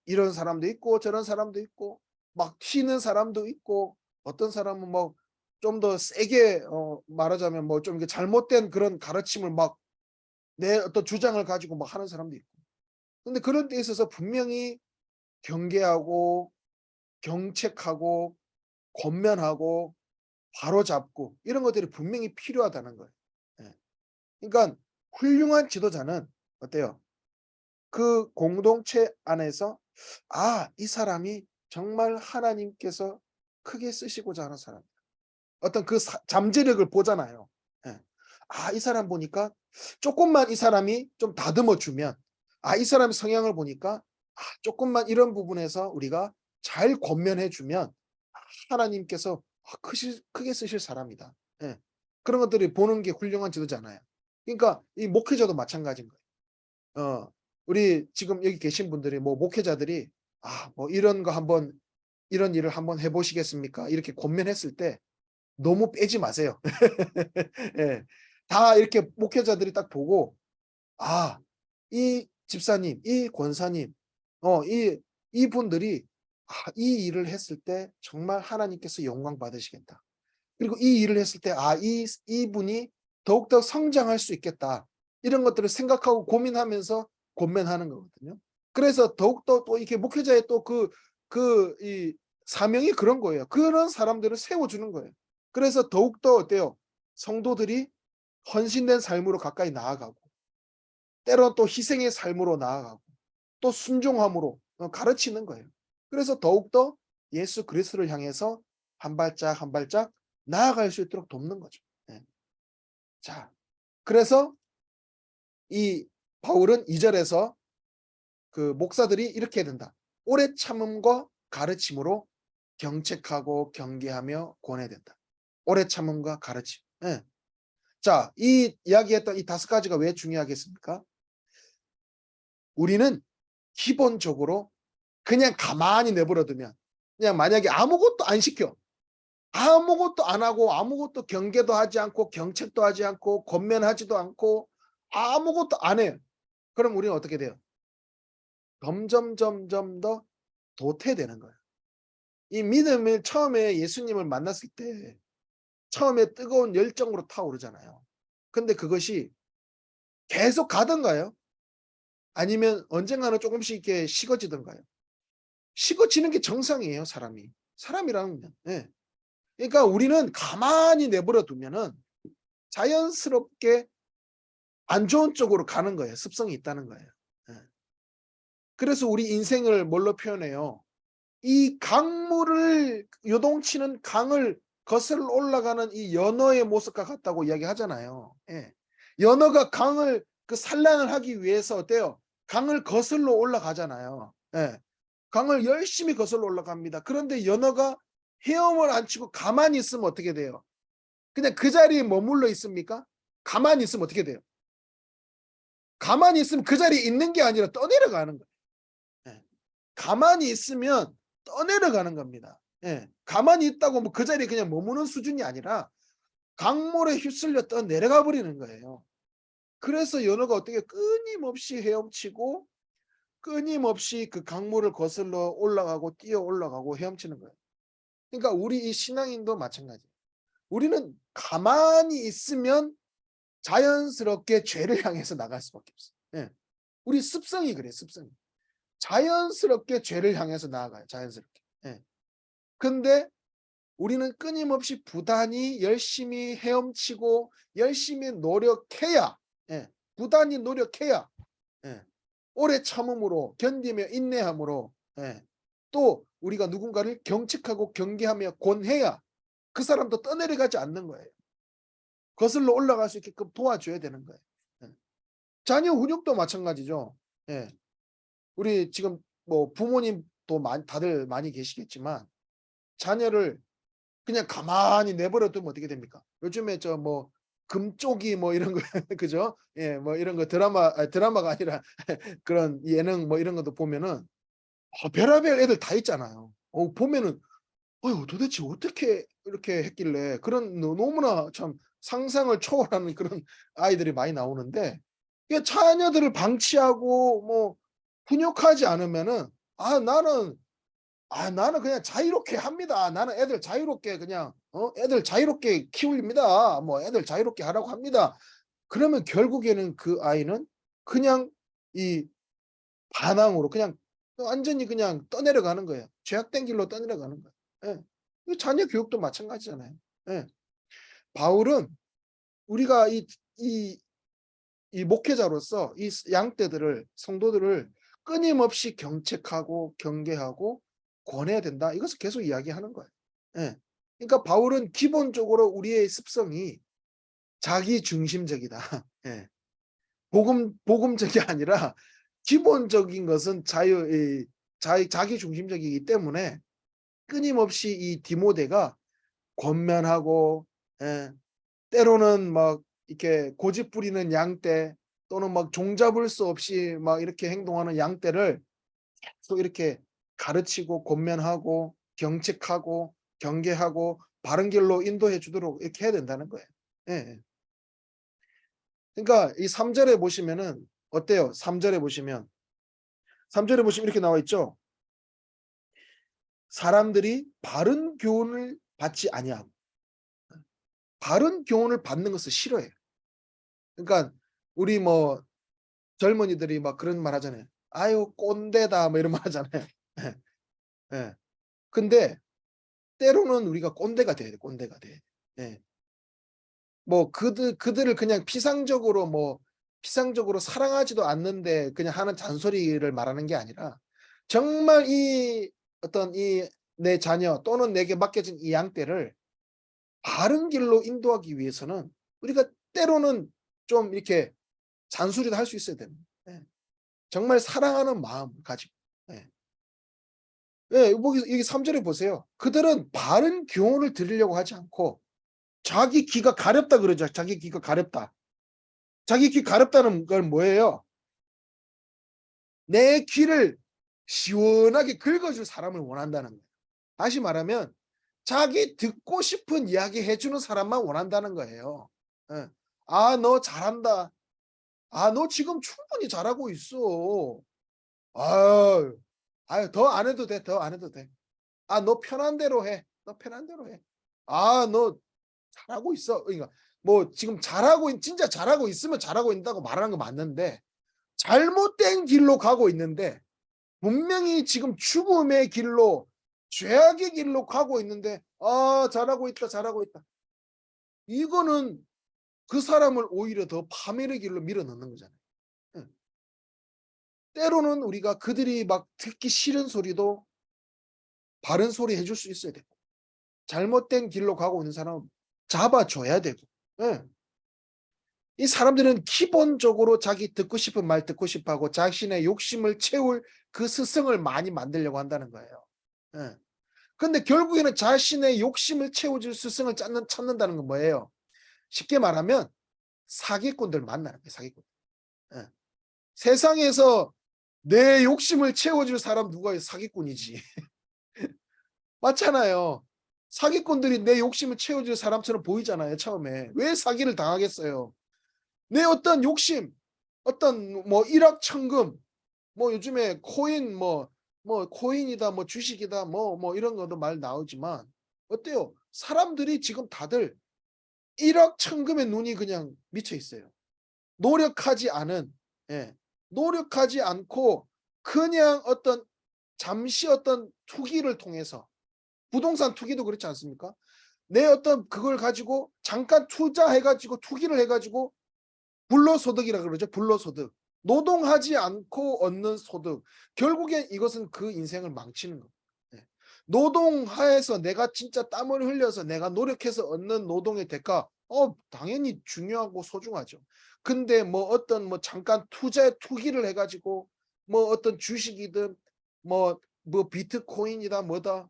이런 사람도 있고 저런 사람도 있고 막 튀는 사람도 있고 어떤 사람은 뭐 좀 더 세게 말하자면 뭐 좀 잘못된 그런 가르침을 막 내 어떤 주장을 가지고 막 하는 사람도 있고. 근데 그런 데 있어서 분명히 경계하고 경책하고 권면하고 바로잡고 이런 것들이 분명히 필요하다는 거예요. 예. 그러니까 훌륭한 지도자는 어때요? 그 공동체 안에서 이 사람이 정말 하나님께서 크게 쓰시고자 하는 사람. 어떤 그 잠재력을 보잖아요. 예. 이 사람 보니까 조금만 이 사람이 좀 다듬어 주면 이 사람의 성향을 보니까 조금만 이런 부분에서 우리가 잘 권면해 주면 하나님께서 크게 쓰실 사람이다. 예. 그런 것들을 보는 게 훌륭한 지도자잖아요. 그러니까 이 목회자도 마찬가지인 거예요. 우리 지금 여기 계신 분들이 뭐 목회자들이 뭐 이런 거 한번 이런 일을 한번 해 보시겠습니까? 이렇게 권면했을 때 너무 빼지 마세요. 예. 다 이렇게 목회자들이 딱 보고 이 집사님, 이 권사님, 이분들이 이 일을 했을 때 정말 하나님께서 영광 받으시겠다. 그리고 이 일을 했을 때 이분이 더욱더 성장할 수 있겠다. 이런 것들을 생각하고 고민하면서 권면하는 거거든요. 그래서 더욱더 또 이렇게 목회자의 또 이 사명이 그런 거예요. 그런 사람들을 세워주는 거예요. 그래서 더욱더 어때요? 성도들이 헌신된 삶으로 가까이 나아가고 때로는 또 희생의 삶으로 나아가고 또 순종함으로 가르치는 거예요. 그래서 더욱더 예수 그리스도를 향해서 한 발짝 한 발짝 나아갈 수 있도록 돕는 거죠. 예. 자, 그래서 이 바울은 2절에서 그 목사들이 이렇게 해야 된다. 오래 참음과 가르침으로 경책하고 경계하며 권해야 된다. 오래 참음과 가르침. 예. 자, 이 이야기했던 이 5가지가 왜 중요하겠습니까? 우리는 기본적으로 그냥 가만히 내버려 두면 그냥 만약에 아무것도 안 시켜. 아무것도 안 하고 아무것도 경계도 하지 않고 경책도 하지 않고 권면하지도 않고 아무것도 안 해요. 그럼 우리는 어떻게 돼요? 점점 더 도태되는 거예요. 이 믿음을 처음에 예수님을 만났을 때 처음에 뜨거운 열정으로 타오르잖아요. 근데 그것이 계속 가던가요? 아니면 언젠가는 조금씩 이렇게 식어지던가요? 식어지는 게 정상이에요, 사람이. 사람이라는 건. 예. 그러니까 우리는 가만히 내버려 두면은 자연스럽게 안 좋은 쪽으로 가는 거예요. 습성이 있다는 거예요. 예. 그래서 우리 인생을 뭘로 표현해요? 이 강물을 요동치는 강을 거슬러 올라가는 이 연어의 모습과 같다고 이야기하잖아요. 예. 연어가 강을 산란을 하기 위해서 어때요? 강을 거슬러 올라가잖아요. 예. 강을 열심히 거슬러 올라갑니다. 그런데 연어가 헤엄을 안 치고 가만히 있으면 어떻게 돼요? 그냥 그 자리에 머물러 있습니까? 가만히 있으면 어떻게 돼요? 가만히 있으면 그 자리에 있는 게 아니라 떠내려가는 거예요. 예. 가만히 있으면 떠내려가는 겁니다. 예. 가만히 있다고 뭐 그 자리에 그냥 머무는 수준이 아니라 강물에 휩쓸려 떠내려가 버리는 거예요. 그래서 연어가 어떻게 끊임없이 헤엄치고 끊임없이 그 강물을 거슬러 올라가고 뛰어 올라가고 헤엄치는 거예요. 그러니까 우리 이 신앙인도 마찬가지예요. 우리는 가만히 있으면 자연스럽게 죄를 향해서 나갈 수밖에 없어요. 예. 우리 습성이 그래요, 습성이. 자연스럽게 죄를 향해서 나아가요, 자연스럽게. 예. 근데 우리는 끊임없이 부단히 열심히 헤엄치고 열심히 노력해야, 예, 부단히 노력해야, 예, 오래 참음으로 견디며 인내함으로, 예, 또 우리가 누군가를 경책하고 경계하며 권해야 그 사람도 떠내려가지 않는 거예요. 거슬러 올라갈 수 있게끔 도와줘야 되는 거예요. 예. 자녀 훈육도 마찬가지죠. 예. 우리 지금 뭐 부모님도 다들 많이 계시겠지만 자녀를 그냥 가만히 내버려 두면 어떻게 됩니까? 요즘에 저 뭐 금쪽이 뭐 이런 거 그죠? 예, 뭐 이런 거 드라마가 아니라 그런 예능 뭐 이런 것도 보면은 별의별 애들 다 있잖아요. 보면은 도대체 어떻게 이렇게 했길래 그런 너무나 참 상상을 초월하는 그런 아이들이 많이 나오는데 이 자녀들을 방치하고 뭐 훈육하지 않으면은 나는 나는 그냥 자유롭게 합니다. 나는 애들 자유롭게 그냥 애들 자유롭게 키웁니다. 뭐 애들 자유롭게 하라고 합니다. 그러면 결국에는 그 아이는 그냥 이 반항으로 그냥 완전히 그냥 떠내려가는 거예요. 죄악된 길로 떠내려가는 거예요. 예. 이 자녀 교육도 마찬가지잖아요. 예. 바울은 우리가 이 이 목회자로서 이 양떼들을 성도들을 끊임없이 경책하고 경계하고 권해야 된다. 이것을 계속 이야기하는 거예요. 예. 그러니까 바울은 기본적으로 우리의 습성이 자기 중심적이다. 예. 복음적이 아니라 기본적인 것은 자기 중심적이기 때문에 끊임없이 이 디모데가 권면하고, 예, 때로는 막 이렇게 고집 부리는 양떼 또는 막 종잡을 수 없이 막 이렇게 행동하는 양떼를 또 이렇게 가르치고 권면하고 경책하고 경계하고 바른 길로 인도해 주도록 이렇게 해야 된다는 거예요. 예. 그러니까 이 3 절에 보시면은 어때요? 3 절에 보시면 이렇게 나와 있죠. 사람들이 바른 교훈을 받지 아니하고, 바른 교훈을 받는 것을 싫어해요. 그러니까 우리 뭐 젊은이들이 막 그런 말 하잖아요. "아유 꼰대다." 뭐 이런 말 하잖아요. 예. 예. 근데 때로는 우리가 꼰대가 돼야 돼, 꼰대가 돼. 예. 뭐 그들을 그냥 피상적으로 사랑하지도 않는데 그냥 하는 잔소리를 말하는 게 아니라 정말 이 어떤 이 내 자녀 또는 내게 맡겨진 이 양떼를 바른 길로 인도하기 위해서는 우리가 때로는 좀 이렇게 잔소리도 할 수 있어야 됩니다. 예. 정말 사랑하는 마음을 가지고. 예. 예. 여기 3 절에 보세요. 그들은 바른 교훈을 들으려고 하지 않고 자기 귀가 가렵다 그러죠. 자기 귀가 가렵다. 자기 귀 가렵다는 건 뭐예요? 내 귀를 시원하게 긁어줄 사람을 원한다는 거예요. 다시 말하면 자기 듣고 싶은 이야기 해주는 사람만 원한다는 거예요. 예. "아 너 잘한다. 아 너 지금 충분히 잘하고 있어. 아유, 아유 더 안 해도 돼. 더 안 해도 돼. 아 너 편한 대로 해. 너 편한 대로 해. 아 너 잘하고 있어." 그러니까 뭐 지금 진짜 잘하고 있으면 잘하고 있다고 말하는 거 맞는데 잘못된 길로 가고 있는데 분명히 지금 죽음의 길로 죄악의 길로 가고 있는데 "아 잘하고 있다, 잘하고 있다." 이거는 그 사람을 오히려 더 파멸의 길로 밀어넣는 거잖아요. 예. 때로는 우리가 그들이 막 듣기 싫은 소리도 바른 소리 해줄 수 있어야 되고 잘못된 길로 가고 있는 사람은 잡아줘야 되고. 예. 이 사람들은 기본적으로 자기 듣고 싶은 말 듣고 싶어하고 자신의 욕심을 채울 그 스승을 많이 만들려고 한다는 거예요. 예. 근데 결국에는 자신의 욕심을 채워줄 스승을 찾는다는 건 뭐예요? 쉽게 말하면 사기꾼들 만나는 거예요, 사기꾼. 예. 세상에서 내 욕심을 채워줄 사람 누가 사기꾼이지. 맞잖아요. 사기꾼들이 내 욕심을 채워줄 사람처럼 보이잖아요, 처음에. 왜 사기를 당하겠어요? 내 어떤 욕심, 어떤 뭐 일확천금, 뭐 요즘에 코인 뭐 코인이다, 뭐 주식이다, 뭐 이런 것도 말 나오지만 어때요? 사람들이 지금 다들 일확천금에 눈이 그냥 미쳐 있어요. 노력하지 않은, 예, 노력하지 않고 그냥 어떤 잠시 어떤 투기를 통해서 부동산 투기도 그렇지 않습니까? 내 어떤 그걸 가지고 잠깐 투자해 가지고 투기를 해 가지고 불로소득이라 그러죠. 불로소득. 노동하지 않고 얻는 소득. 결국엔 이것은 그 인생을 망치는 겁니다. 예. 노동하에서 내가 진짜 땀을 흘려서 내가 노력해서 얻는 노동의 대가 당연히 중요하고 소중하죠. 근데 뭐 어떤 뭐 잠깐 투기를 해 가지고 뭐 어떤 주식이든 뭐 비트코인이다 뭐다.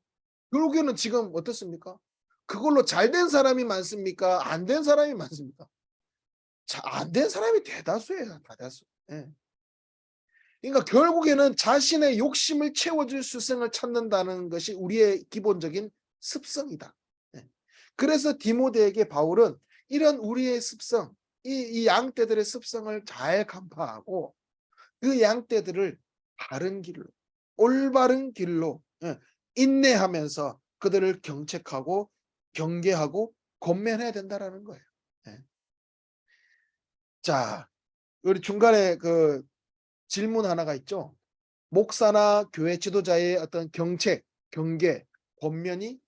결국에는 지금 어떻습니까? 그걸로 잘 된 사람이 많습니까? 안 된 사람이 많습니까? 안 된 사람이 대다수예요, 다다수. 예. 그러니까 결국에는 자신의 욕심을 채워줄 스승을 찾는다는 것이 우리의 기본적인 습성이다. 예. 그래서 디모데에게 바울은 이런 우리의 습성, 이 양떼들의 습성을 잘 간파하고 그 양떼들을 바른 길로, 올바른 길로, 예, 인내하면서 그들을 경책하고 경계하고 권면해야 된다라는 거예요. 예. 자, 우리 중간에 그 질문 하나가 있죠. 목사나 교회 지도자의 어떤 경책, 경계, 권면이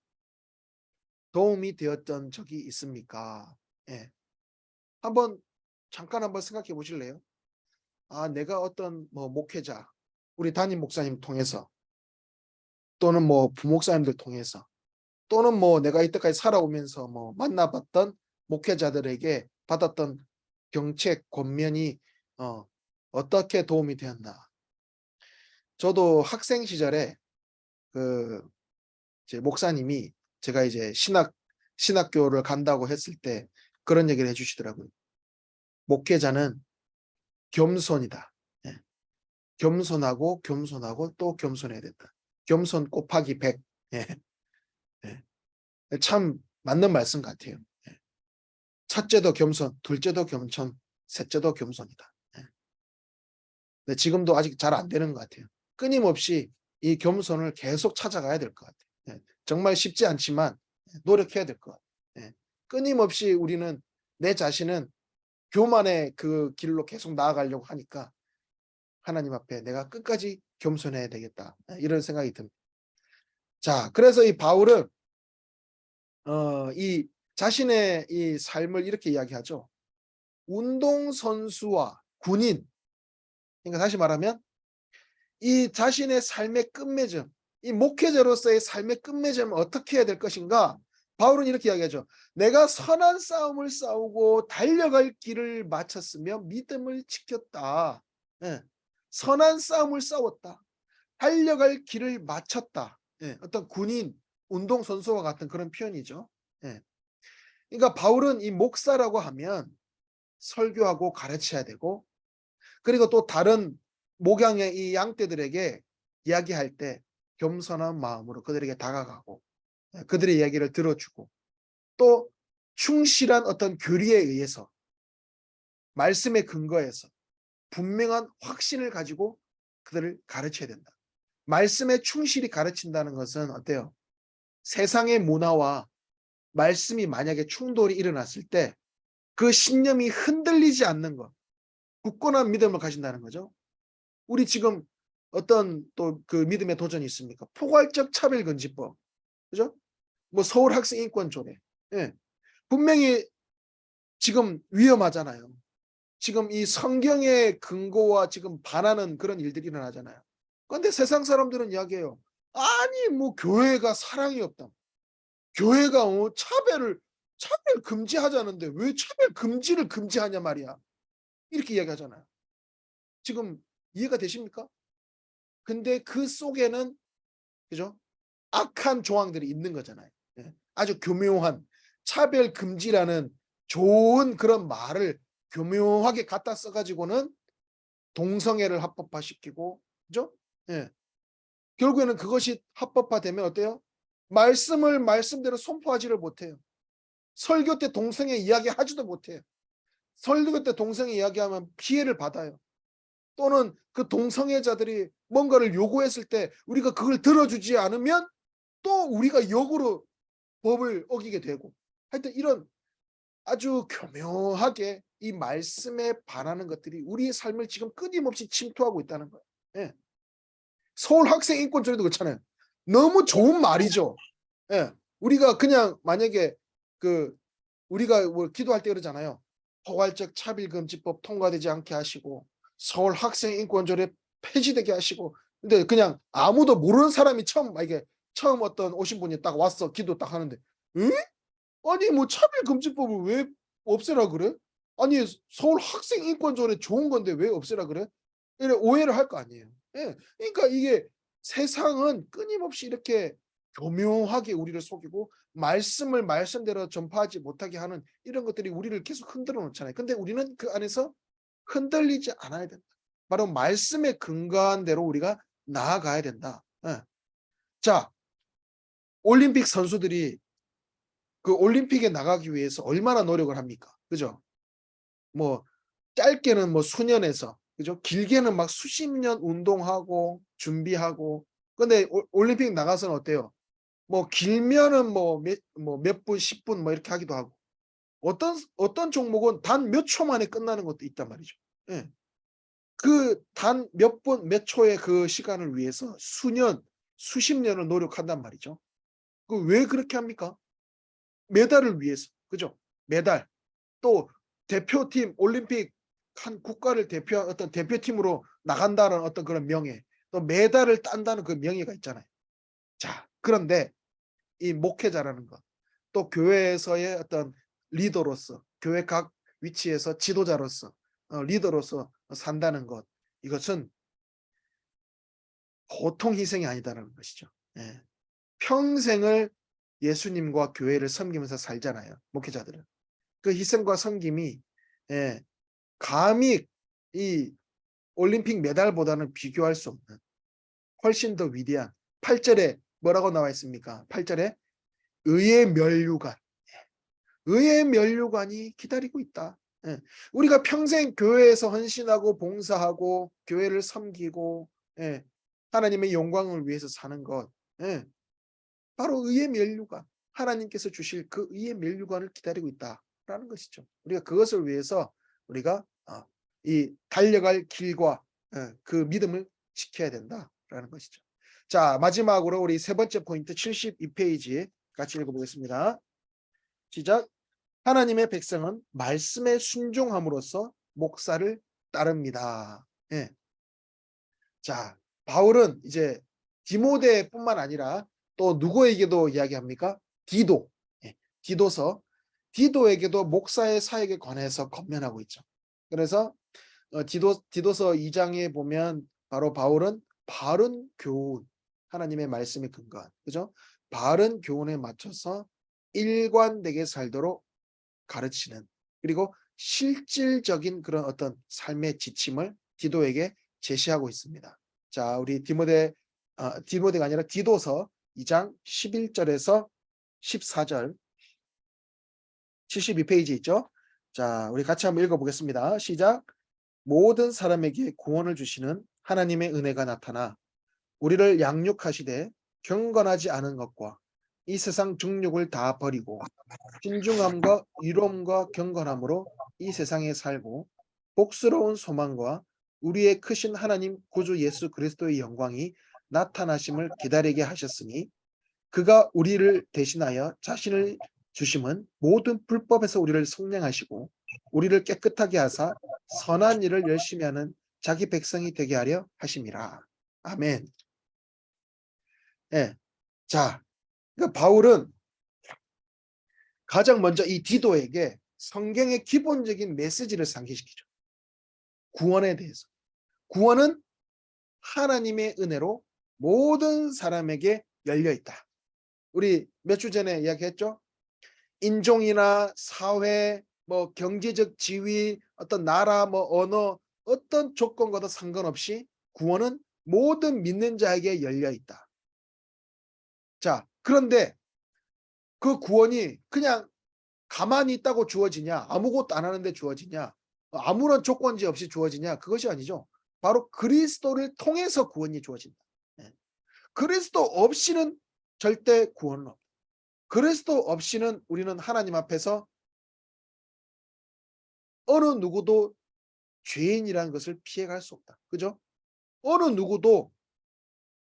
도움이 되었던 적이 있습니까? 예. 한번 잠깐 한번 생각해 보실래요? 아, 내가 어떤 뭐 목회자, 우리 담임 목사님 통해서 또는 뭐 부목사님들 통해서 또는 뭐 내가 이때까지 살아오면서 뭐 만나봤던 목회자들에게 받았던 경책, 권면이 어떻게 도움이 되었나? 저도 학생 시절에 그 제 목사님이 제가 이제 신학교를 간다고 했을 때 그런 얘기를 해주시더라고요. 목회자는 겸손이다. 예. 겸손하고 겸손하고 또 겸손해야 된다. 겸손 곱하기 100. 예. 예. 참 맞는 말씀 같아요. 예. 첫째도 겸손, 둘째도 겸손, 셋째도 겸손이다. 예. 근데 지금도 아직 잘 안 되는 것 같아요. 끊임없이 이 겸손을 계속 찾아가야 될 것 같아요. 예. 정말 쉽지 않지만 노력해야 될 것 같아요. 예. 끊임없이 우리는 내 자신은 교만의 그 길로 계속 나아가려고 하니까 하나님 앞에 내가 끝까지 겸손해야 되겠다. 이런 생각이 듭니다. 자, 그래서 이 바울은 이 자신의 이 삶을 이렇게 이야기하죠. 운동선수와 군인, 그러니까 다시 말하면 이 자신의 삶의 끝맺음, 이 목회자로서의 삶의 끝맺음을 어떻게 해야 될 것인가? 바울은 이렇게 이야기하죠. 내가 선한 싸움을 싸우고 달려갈 길을 마쳤으며 믿음을 지켰다. 예. 선한 싸움을 싸웠다. 달려갈 길을 마쳤다. 예. 어떤 군인, 운동선수와 같은 그런 표현이죠. 예. 그러니까 바울은 이 목사라고 하면 설교하고 가르쳐야 되고, 그리고 또 다른 목양의 이 양떼들에게 이야기할 때 겸손한 마음으로 그들에게 다가가고 그들의 이야기를 들어주고 또 충실한 어떤 교리에 의해서 말씀의 근거에서 분명한 확신을 가지고 그들을 가르쳐야 된다. 말씀에 충실히 가르친다는 것은 어때요? 세상의 문화와 말씀이 만약에 충돌이 일어났을 때 그 신념이 흔들리지 않는 것, 굳건한 믿음을 가진다는 거죠. 우리 지금 어떤 또 그 믿음의 도전이 있습니까? 포괄적 차별금지법, 그죠? 뭐 서울 학생 인권 조례, 예. 분명히 지금 위험하잖아요. 지금 이 성경의 근거와 지금 반하는 그런 일들이 일어나잖아요. 그런데 세상 사람들은 이야기해요. 아니 뭐 교회가 사랑이 없다. 교회가 차별 금지하자는데 왜 차별 금지를 금지하냐 말이야. 이렇게 이야기하잖아요. 지금 이해가 되십니까? 근데 그 속에는, 그죠? 악한 조항들이 있는 거잖아요. 예. 아주 교묘한 차별 금지라는 좋은 그런 말을 교묘하게 갖다 써가지고는 동성애를 합법화시키고, 그죠? 예. 결국에는 그것이 합법화되면 어때요? 말씀을 말씀대로 선포하지를 못해요. 설교 때 동성애 이야기하지도 못해요. 설교 때 동성애 이야기하면 피해를 받아요. 또는 그 동성애자들이 뭔가를 요구했을 때 우리가 그걸 들어주지 않으면 또 우리가 역으로 법을 어기게 되고, 하여튼 이런 아주 교묘하게 이 말씀에 반하는 것들이 우리의 삶을 지금 끊임없이 침투하고 있다는 거예요. 예. 서울 학생 인권조례도 그렇잖아요. 너무 좋은 말이죠. 예. 우리가 그냥 만약에 그 우리가 뭐 기도할 때 그러잖아요. 포괄적 차별금지법 통과되지 않게 하시고 서울 학생 인권조례 폐지되게 하시고, 근데 그냥 아무도 모르는 사람이 처음 어떤 오신 분이 딱 왔어 기도 딱 하는데, 응? 아니 뭐 차별금지법을 왜 없애라 그래? 아니 서울 학생 인권조례 좋은 건데 왜 없애라 그래? 이래 오해를 할 거 아니에요. 예. 그러니까 이게 세상은 끊임없이 이렇게 교묘하게 우리를 속이고 말씀을 말씀대로 전파하지 못하게 하는 이런 것들이 우리를 계속 흔들어 놓잖아요. 근데 우리는 그 안에서 흔들리지 않아야 된다. 바로 말씀에 근거한 대로 우리가 나아가야 된다. 예. 자, 올림픽 선수들이 그 올림픽에 나가기 위해서 얼마나 노력을 합니까? 그죠? 뭐 짧게는 뭐 수년에서, 그죠? 길게는 막 수십 년 운동하고 준비하고. 근데 올림픽 나가서는 어때요? 뭐 길면은 뭐 몇 분, 10분 뭐 이렇게 하기도 하고, 어떤 종목은 단 몇 초 만에 끝나는 것도 있단 말이죠. 예. 그 단 몇 분, 몇 초의 그 시간을 위해서 수년, 수십 년을 노력한단 말이죠. 그 왜 그렇게 합니까? 메달을 위해서. 그죠? 메달. 또 대표팀 올림픽 한 국가를 대표한 어떤 대표팀으로 나간다는 어떤 그런 명예, 또 메달을 딴다는 그 명예가 있잖아요. 자, 그런데 이 목회자라는 것, 또 교회에서의 어떤 리더로서, 교회 각 위치에서 지도자로서, 리더로서 산다는 것, 이것은 보통 희생이 아니다라는 것이죠. 예. 평생을 예수님과 교회를 섬기면서 살잖아요, 목회자들은. 그 희생과 섬김이 예, 감히 이 올림픽 메달보다는 비교할 수 없는 훨씬 더 위대한 8절에 뭐라고 나와 있습니까? 8절에 의의 면류관, 의의 면류관이 기다리고 있다. 예. 우리가 평생 교회에서 헌신하고 봉사하고 교회를 섬기고 예, 하나님의 영광을 위해서 사는 것, 예, 바로 의의 면류관, 하나님께서 주실 그 의의 면류관을 기다리고 있다라는 것이죠. 우리가 그것을 위해서 우리가 이 달려갈 길과 그 믿음을 지켜야 된다라는 것이죠. 자, 마지막으로 우리 세 번째 포인트 72페이지 같이 읽어보겠습니다. 시작. 하나님의 백성은 말씀에 순종함으로써 목사를 따릅니다. 예. 자, 바울은 이제 디모데뿐만 아니라 또 누구에게도 이야기합니까? 디도. 예. 디도에게도 목사의 사역에 관해서 권면하고 있죠. 그래서 디도서 2장에 보면 바로 바울은 바른 교훈, 하나님의 말씀에 근거한, 그죠? 바른 교훈에 맞춰서 일관되게 살도록 가르치는, 그리고 실질적인 그런 어떤 삶의 지침을 디도에게 제시하고 있습니다. 자, 우리 디모데가 아니라 디도서 2장 11절에서 14절 72페이지 있죠? 자, 우리 같이 한번 읽어보겠습니다. 시작. 모든 사람에게 구원을 주시는 하나님의 은혜가 나타나 우리를 양육하시되 경건하지 않은 것과 이 세상 중욕을 다 버리고 신중함과 유로움과 경건함으로 이 세상에 살고 복스러운 소망과 우리의 크신 하나님 구주 예수 그리스도의 영광이 나타나심을 기다리게 하셨으니 그가 우리를 대신하여 자신을 주심은 모든 불법에서 우리를 속량하시고 우리를 깨끗하게 하사 선한 일을 열심히 하는 자기 백성이 되게 하려 하심이라. 아멘. 예. 자, 그러니까 바울은 가장 먼저 이 디도에게 성경의 기본적인 메시지를 상기시키죠. 구원에 대해서. 구원은 하나님의 은혜로 모든 사람에게 열려 있다. 우리 몇 주 전에 이야기했죠? 인종이나 사회, 뭐 경제적 지위, 어떤 나라, 뭐 언어, 어떤 조건과도 상관없이 구원은 모든 믿는 자에게 열려 있다. 자, 그런데 그 구원이 그냥 가만히 있다고 주어지냐, 아무것도 안 하는데 주어지냐, 아무런 조건지 없이 주어지냐, 그것이 아니죠. 바로 그리스도를 통해서 구원이 주어진다. 예. 그리스도 없이는 절대 구원은 없다. 그리스도 없이는 우리는 하나님 앞에서 어느 누구도 죄인이라는 것을 피해갈 수 없다. 그죠? 어느 누구도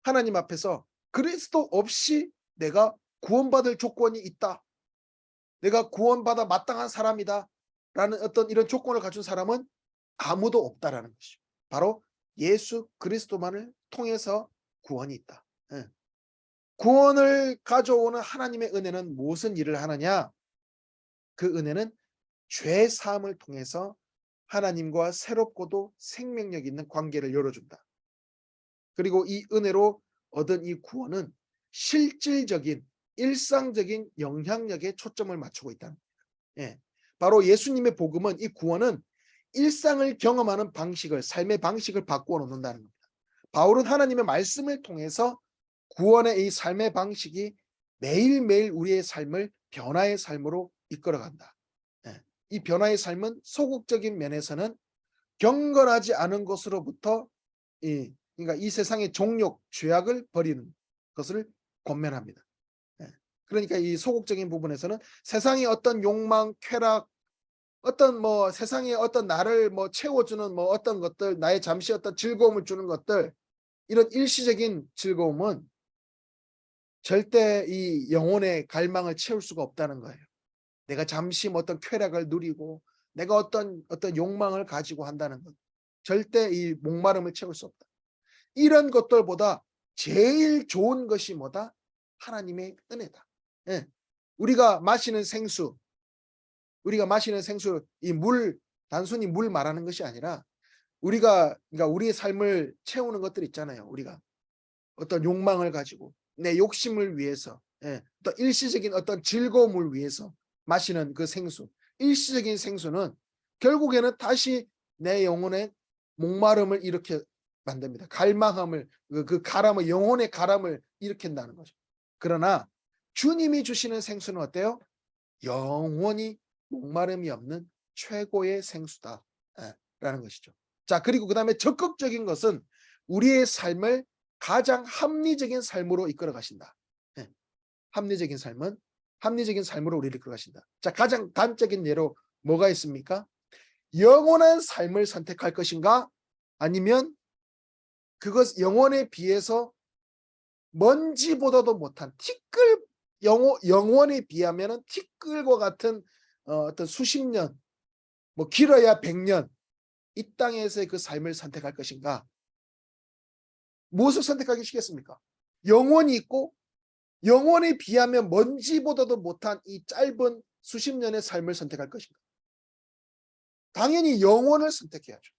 하나님 앞에서 그리스도 없이 내가 구원받을 조건이 있다, 내가 구원받아 마땅한 사람이다 라는 어떤 이런 조건을 갖춘 사람은 아무도 없다라는 것이죠. 바로 예수 그리스도만을 통해서 구원이 있다. 예. 구원을 가져오는 하나님의 은혜는 무슨 일을 하느냐? 그 은혜는 죄 사함을 통해서 하나님과 새롭고도 생명력 있는 관계를 열어준다. 그리고 이 은혜로 얻은 이 구원은 실질적인 일상적인 영향력에 초점을 맞추고 있다는 거예요. 예. 바로 예수님의 복음은, 이 구원은 일상을 경험하는 방식을, 삶의 방식을 바꾸어 놓는다는 겁니다. 바울은 하나님의 말씀을 통해서 구원의 이 삶의 방식이 매일매일 우리의 삶을 변화의 삶으로 이끌어간다. 예. 이 변화의 삶은 소극적인 면에서는 경건하지 않은 것으로부터 그러니까 이 세상의 종욕, 죄악을 버리는 것을 권면합니다. 예. 그러니까 이 소극적인 부분에서는 세상의 어떤 욕망, 쾌락, 어떤 뭐 세상에 어떤 나를 뭐 채워주는 뭐 어떤 것들, 나의 잠시 어떤 즐거움을 주는 것들, 이런 일시적인 즐거움은 절대 이 영혼의 갈망을 채울 수가 없다는 거예요. 내가 잠시 뭐 어떤 쾌락을 누리고 내가 어떤 욕망을 가지고 한다는 것, 절대 이 목마름을 채울 수 없다. 이런 것들보다 제일 좋은 것이 뭐다? 하나님의 은혜다. 예. 우리가 마시는 생수, 이 물, 단순히 물 말하는 것이 아니라 그러니까 우리의 삶을 채우는 것들 있잖아요. 우리가 어떤 욕망을 가지고 내 욕심을 위해서, 또 일시적인 어떤 즐거움을 위해서 마시는 그 생수, 일시적인 생수는 결국에는 다시 내 영혼의 목마름을 일으켜 만듭니다. 갈망함을, 그 가람을, 영혼의 가람을 일으킨다는 거죠. 그러나 주님이 주시는 생수는 어때요? 영원히 목마름이 없는 최고의 생수다, 라는 것이죠. 자, 그리고 그 다음에 적극적인 것은 우리의 삶을 가장 합리적인 삶으로 이끌어 가신다. 합리적인 삶으로 우리를 이끌어 가신다. 자, 가장 단적인 예로 뭐가 있습니까? 영원한 삶을 선택할 것인가? 아니면 그것 영원에 비해서 먼지보다도 못한 영원에 비하면은 티끌과 같은 어떤 수십 년, 뭐 길어야 100년 이 땅에서의 그 삶을 선택할 것인가? 무엇을 선택하시겠습니까? 영원이 있고 영원에 비하면 먼지보다도 못한 이 짧은 수십 년의 삶을 선택할 것인가? 당연히 영원을 선택해야죠.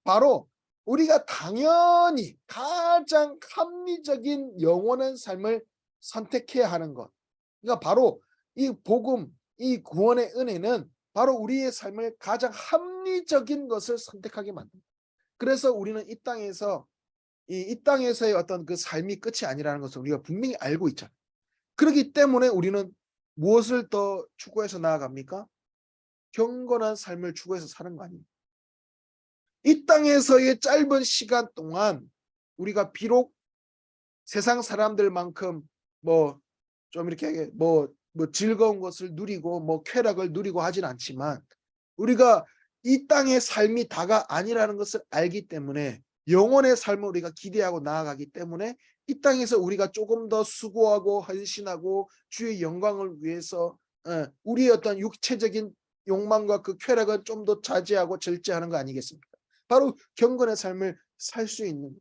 바로 우리가 당연히 가장 합리적인 영원한 삶을 선택해야 하는 것. 그러니까 바로 이 복음, 이 구원의 은혜는 바로 우리의 삶을 가장 합리적인 것을 선택하게 만듭니다. 그래서 우리는 이 땅에서의 어떤 그 삶이 끝이 아니라는 것을 우리가 분명히 알고 있잖아요. 그렇기 때문에 우리는 무엇을 더 추구해서 나아갑니까? 경건한 삶을 추구해서 사는 거 아닙니까? 이 땅에서의 짧은 시간 동안 우리가 비록 세상 사람들만큼 뭐 좀 이렇게 뭐 즐거운 것을 누리고 뭐 쾌락을 누리고 하진 않지만 우리가 이 땅의 삶이 다가 아니라는 것을 알기 때문에 영원의 삶을 우리가 기대하고 나아가기 때문에 이 땅에서 우리가 조금 더 수고하고 헌신하고 주의 영광을 위해서 우리의 어떤 육체적인 욕망과 그 쾌락은 좀 더 자제하고 절제하는 거 아니겠습니까? 바로 경건의 삶을 살 수 있는,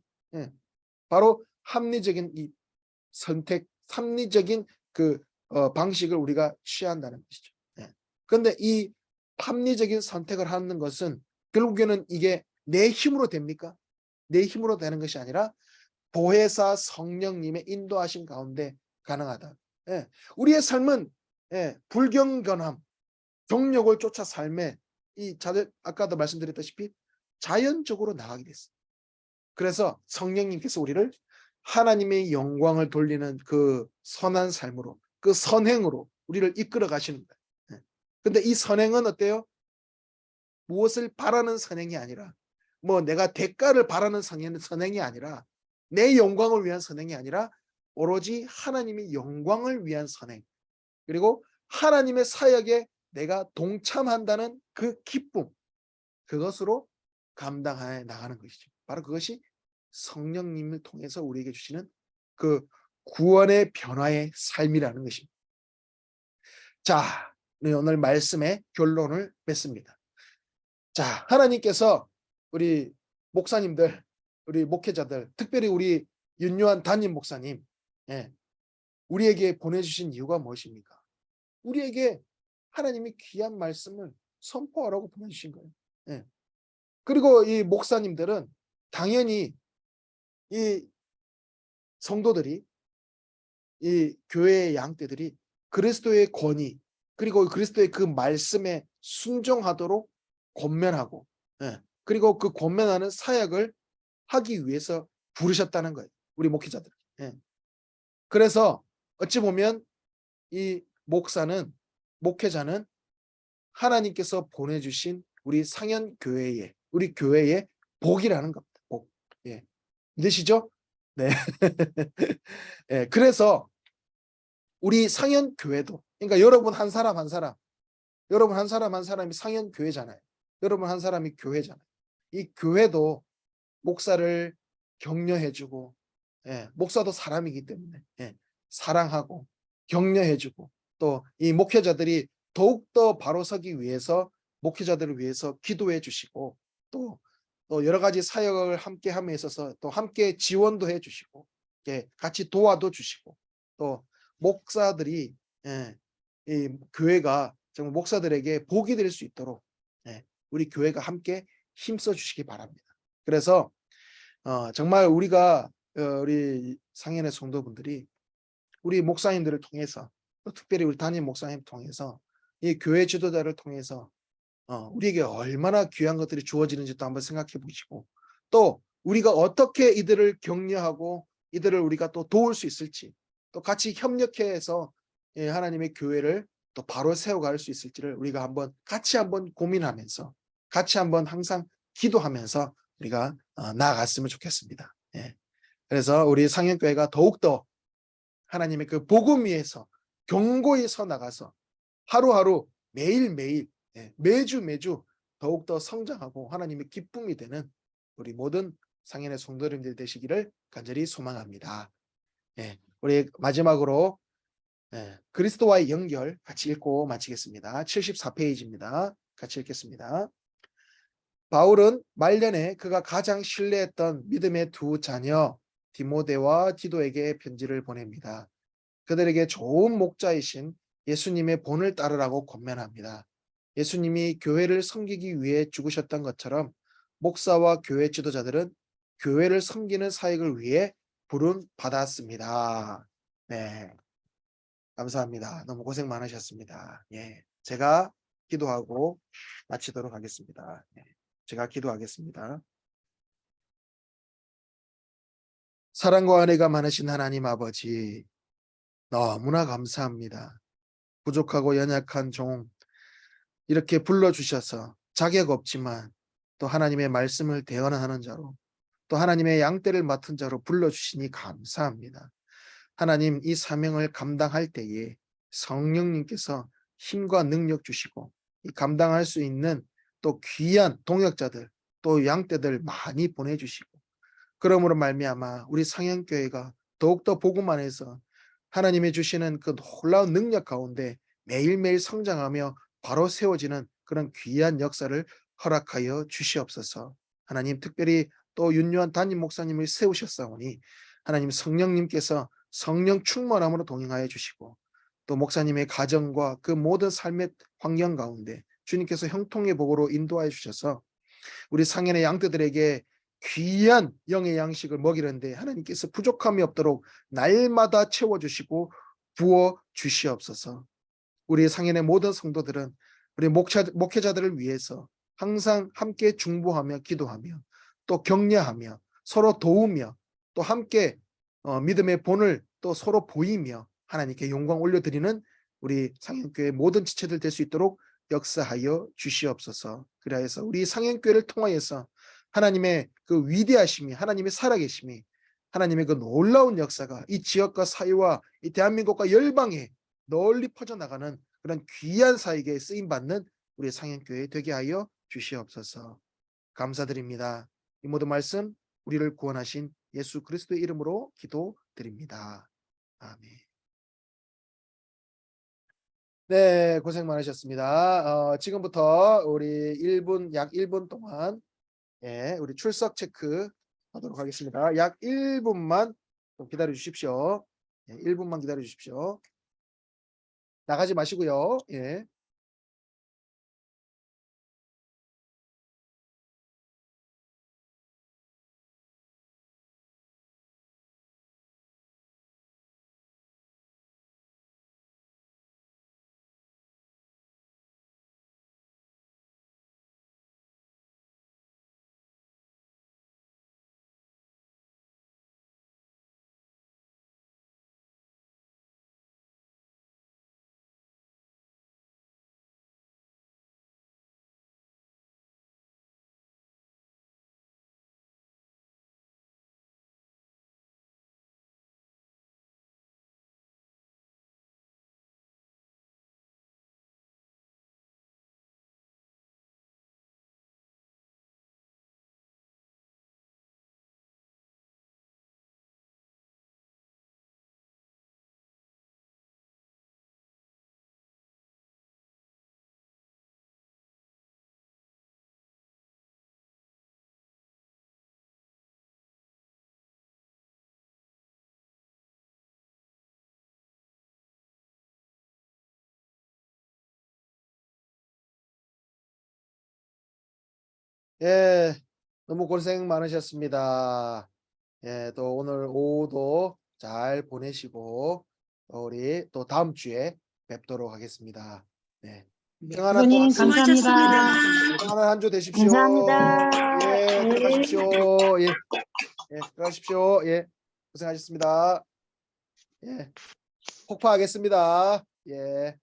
바로 합리적인 이 선택, 합리적인 그 방식을 우리가 취한다는 것이죠. 그런데 이 합리적인 선택을 하는 것은 결국에는 이게 내 힘으로 됩니까? 내 힘으로 되는 것이 아니라 보혜사 성령님의 인도하심 가운데 가능하다. 우리의 삶은 불경건함, 정욕을 쫓아 삶에 이 자들 아까도 말씀드렸다시피 자연적으로 나가게 됐어요. 그래서 성령님께서 우리를 하나님의 영광을 돌리는 그 선한 삶으로, 그 선행으로 우리를 이끌어 가시는 거예요. 근데 이 선행은 어때요? 무엇을 바라는 선행이 아니라, 뭐 내가 대가를 바라는 선행이 아니라, 내 영광을 위한 선행이 아니라 오로지 하나님의 영광을 위한 선행, 그리고 하나님의 사역에 내가 동참한다는 그 기쁨, 그것으로 감당해 나가는 것이죠. 바로 그것이 성령님을 통해서 우리에게 주시는 그 구원의 변화의 삶이라는 것입니다. 자, 오늘 말씀의 결론을 맺습니다. 자, 하나님께서 우리 목사님들, 우리 목회자들, 특별히 우리 윤요한 담임 목사님, 우리에게 보내주신 이유가 무엇입니까? 우리에게 하나님이 귀한 말씀을 선포하라고 보내주신 거예요. 그리고 이 목사님들은 당연히 이 성도들이, 이 교회의 양떼들이 그리스도의 권위, 그리고 그리스도의 그 말씀에 순종하도록 권면하고, 그리고 그 권면하는 사역을 하기 위해서 부르셨다는 거예요. 우리 목회자들. 그래서 어찌 보면 이 목회자는 하나님께서 보내주신 우리 상현 교회의, 우리 교회의 복이라는 겁니다. 복. 믿으시죠? 네. 그래서 우리 상현 교회도, 그러니까 여러분 한 사람 한 사람, 여러분 한 사람 한 사람이 상현 교회잖아요. 여러분 한 사람이 교회잖아요. 이 교회도 목사를 격려해주고, 예, 목사도 사람이기 때문에, 예, 사랑하고 격려해주고, 또 이 목회자들이 더욱더 바로 서기 위해서 목회자들을 위해서 기도해 주시고, 또 여러 가지 사역을 함께 함에 있어서 또 함께 지원도 해 주시고, 예, 같이 도와도 주시고, 또 목사들이, 예, 이 교회가 정말 목사들에게 복이 될 수 있도록, 예, 우리 교회가 함께 힘써 주시기 바랍니다. 그래서 정말 우리가 우리 상현의 성도분들이 우리 목사님들을 통해서, 또 특별히 우리 담임 목사님 통해서, 이 교회 지도자를 통해서 우리에게 얼마나 귀한 것들이 주어지는지도 한번 생각해 보시고, 또 우리가 어떻게 이들을 격려하고 이들을 우리가 또 도울 수 있을지, 또 같이 협력해서, 예, 하나님의 교회를 또 바로 세워갈 수 있을지를 우리가 같이 한번 고민하면서, 같이 한번 항상 기도하면서 우리가 나아갔으면 좋겠습니다. 예. 그래서 우리 상현교회가 더욱더 하나님의 그 복음 위에서 견고히 서 나가서 하루하루 매일매일, 예, 매주 더욱더 성장하고 하나님의 기쁨이 되는 우리 모든 상현의 성도님들 되시기를 간절히 소망합니다. 예, 우리 마지막으로, 예, 그리스도와의 연결 같이 읽고 마치겠습니다. 74페이지입니다. 같이 읽겠습니다. 바울은 말년에 그가 가장 신뢰했던 믿음의 두 자녀 디모데와 디도에게 편지를 보냅니다. 그들에게 좋은 목자이신 예수님의 본을 따르라고 권면합니다. 예수님이 교회를 섬기기 위해 죽으셨던 것처럼 목사와 교회 지도자들은 교회를 섬기는 사역을 위해 부름 받았습니다. 네, 감사합니다. 너무 고생 많으셨습니다. 예, 제가 기도하고 마치도록 하겠습니다. 예, 제가 기도하겠습니다. 사랑과 은혜가 많으신 하나님 아버지, 너무나 감사합니다. 부족하고 연약한 종 이렇게 불러주셔서 자격 없지만 또 하나님의 말씀을 대언하는 자로, 또 하나님의 양떼를 맡은 자로 불러주시니 감사합니다. 하나님, 이 사명을 감당할 때에 성령님께서 힘과 능력 주시고 이 감당할 수 있는 또 귀한 동역자들, 또 양떼들 많이 보내주시고, 그러므로 말미암아 우리 상현교회가 더욱더 복음 안에서 하나님이 주시는 그 놀라운 능력 가운데 매일매일 성장하며 바로 세워지는 그런 귀한 역사를 허락하여 주시옵소서. 하나님, 특별히 또 윤요한 담임 목사님을 세우셨사오니 하나님 성령님께서 성령 충만함으로 동행하여 주시고, 또 목사님의 가정과 그 모든 삶의 환경 가운데 주님께서 형통의 복으로 인도하여 주셔서 우리 상현의 양떼들에게 귀한 영의 양식을 먹이는데 하나님께서 부족함이 없도록 날마다 채워주시고 부어 주시옵소서. 우리 상현의 모든 성도들은 우리 목회자들을 위해서 항상 함께 중보하며 기도하며 또 격려하며 서로 도우며 또 함께 믿음의 본을 또 서로 보이며 하나님께 영광 올려드리는 우리 상현교회 모든 지체들 될 수 있도록 역사하여 주시옵소서. 그리하여서 우리 상현교회를 통하여서 하나님의 그 위대하심이, 하나님의 살아계심이, 하나님의 그 놀라운 역사가 이 지역과 사회와 이 대한민국과 열방에 널리 퍼져나가는 그런 귀한 사역에 쓰임받는 우리 상현교회 되게 하여 주시옵소서. 감사드립니다. 이 모든 말씀 우리를 구원하신 예수 그리스도의 이름으로 기도드립니다. 아멘. 네, 고생 많으셨습니다. 지금부터 우리 약 1분 동안, 예, 우리 출석 체크 하도록 하겠습니다. 약 1분만 기다려 주십시오. 예, 1분만 기다려 주십시오. 나가지 마시고요. 예. 예, 너무 고생 많으셨습니다. 예, 또 오늘 오후도 잘 보내시고 우리 또 다음 주에 뵙도록 하겠습니다. 네. 평안한 또 부모님 한 주, 감사합니다. 평안한 한 주 되십시오. 감사합니다. 예, 네. 들어가십시오. 예, 예, 들어가십시오. 예, 고생하셨습니다. 예, 폭파하겠습니다. 예.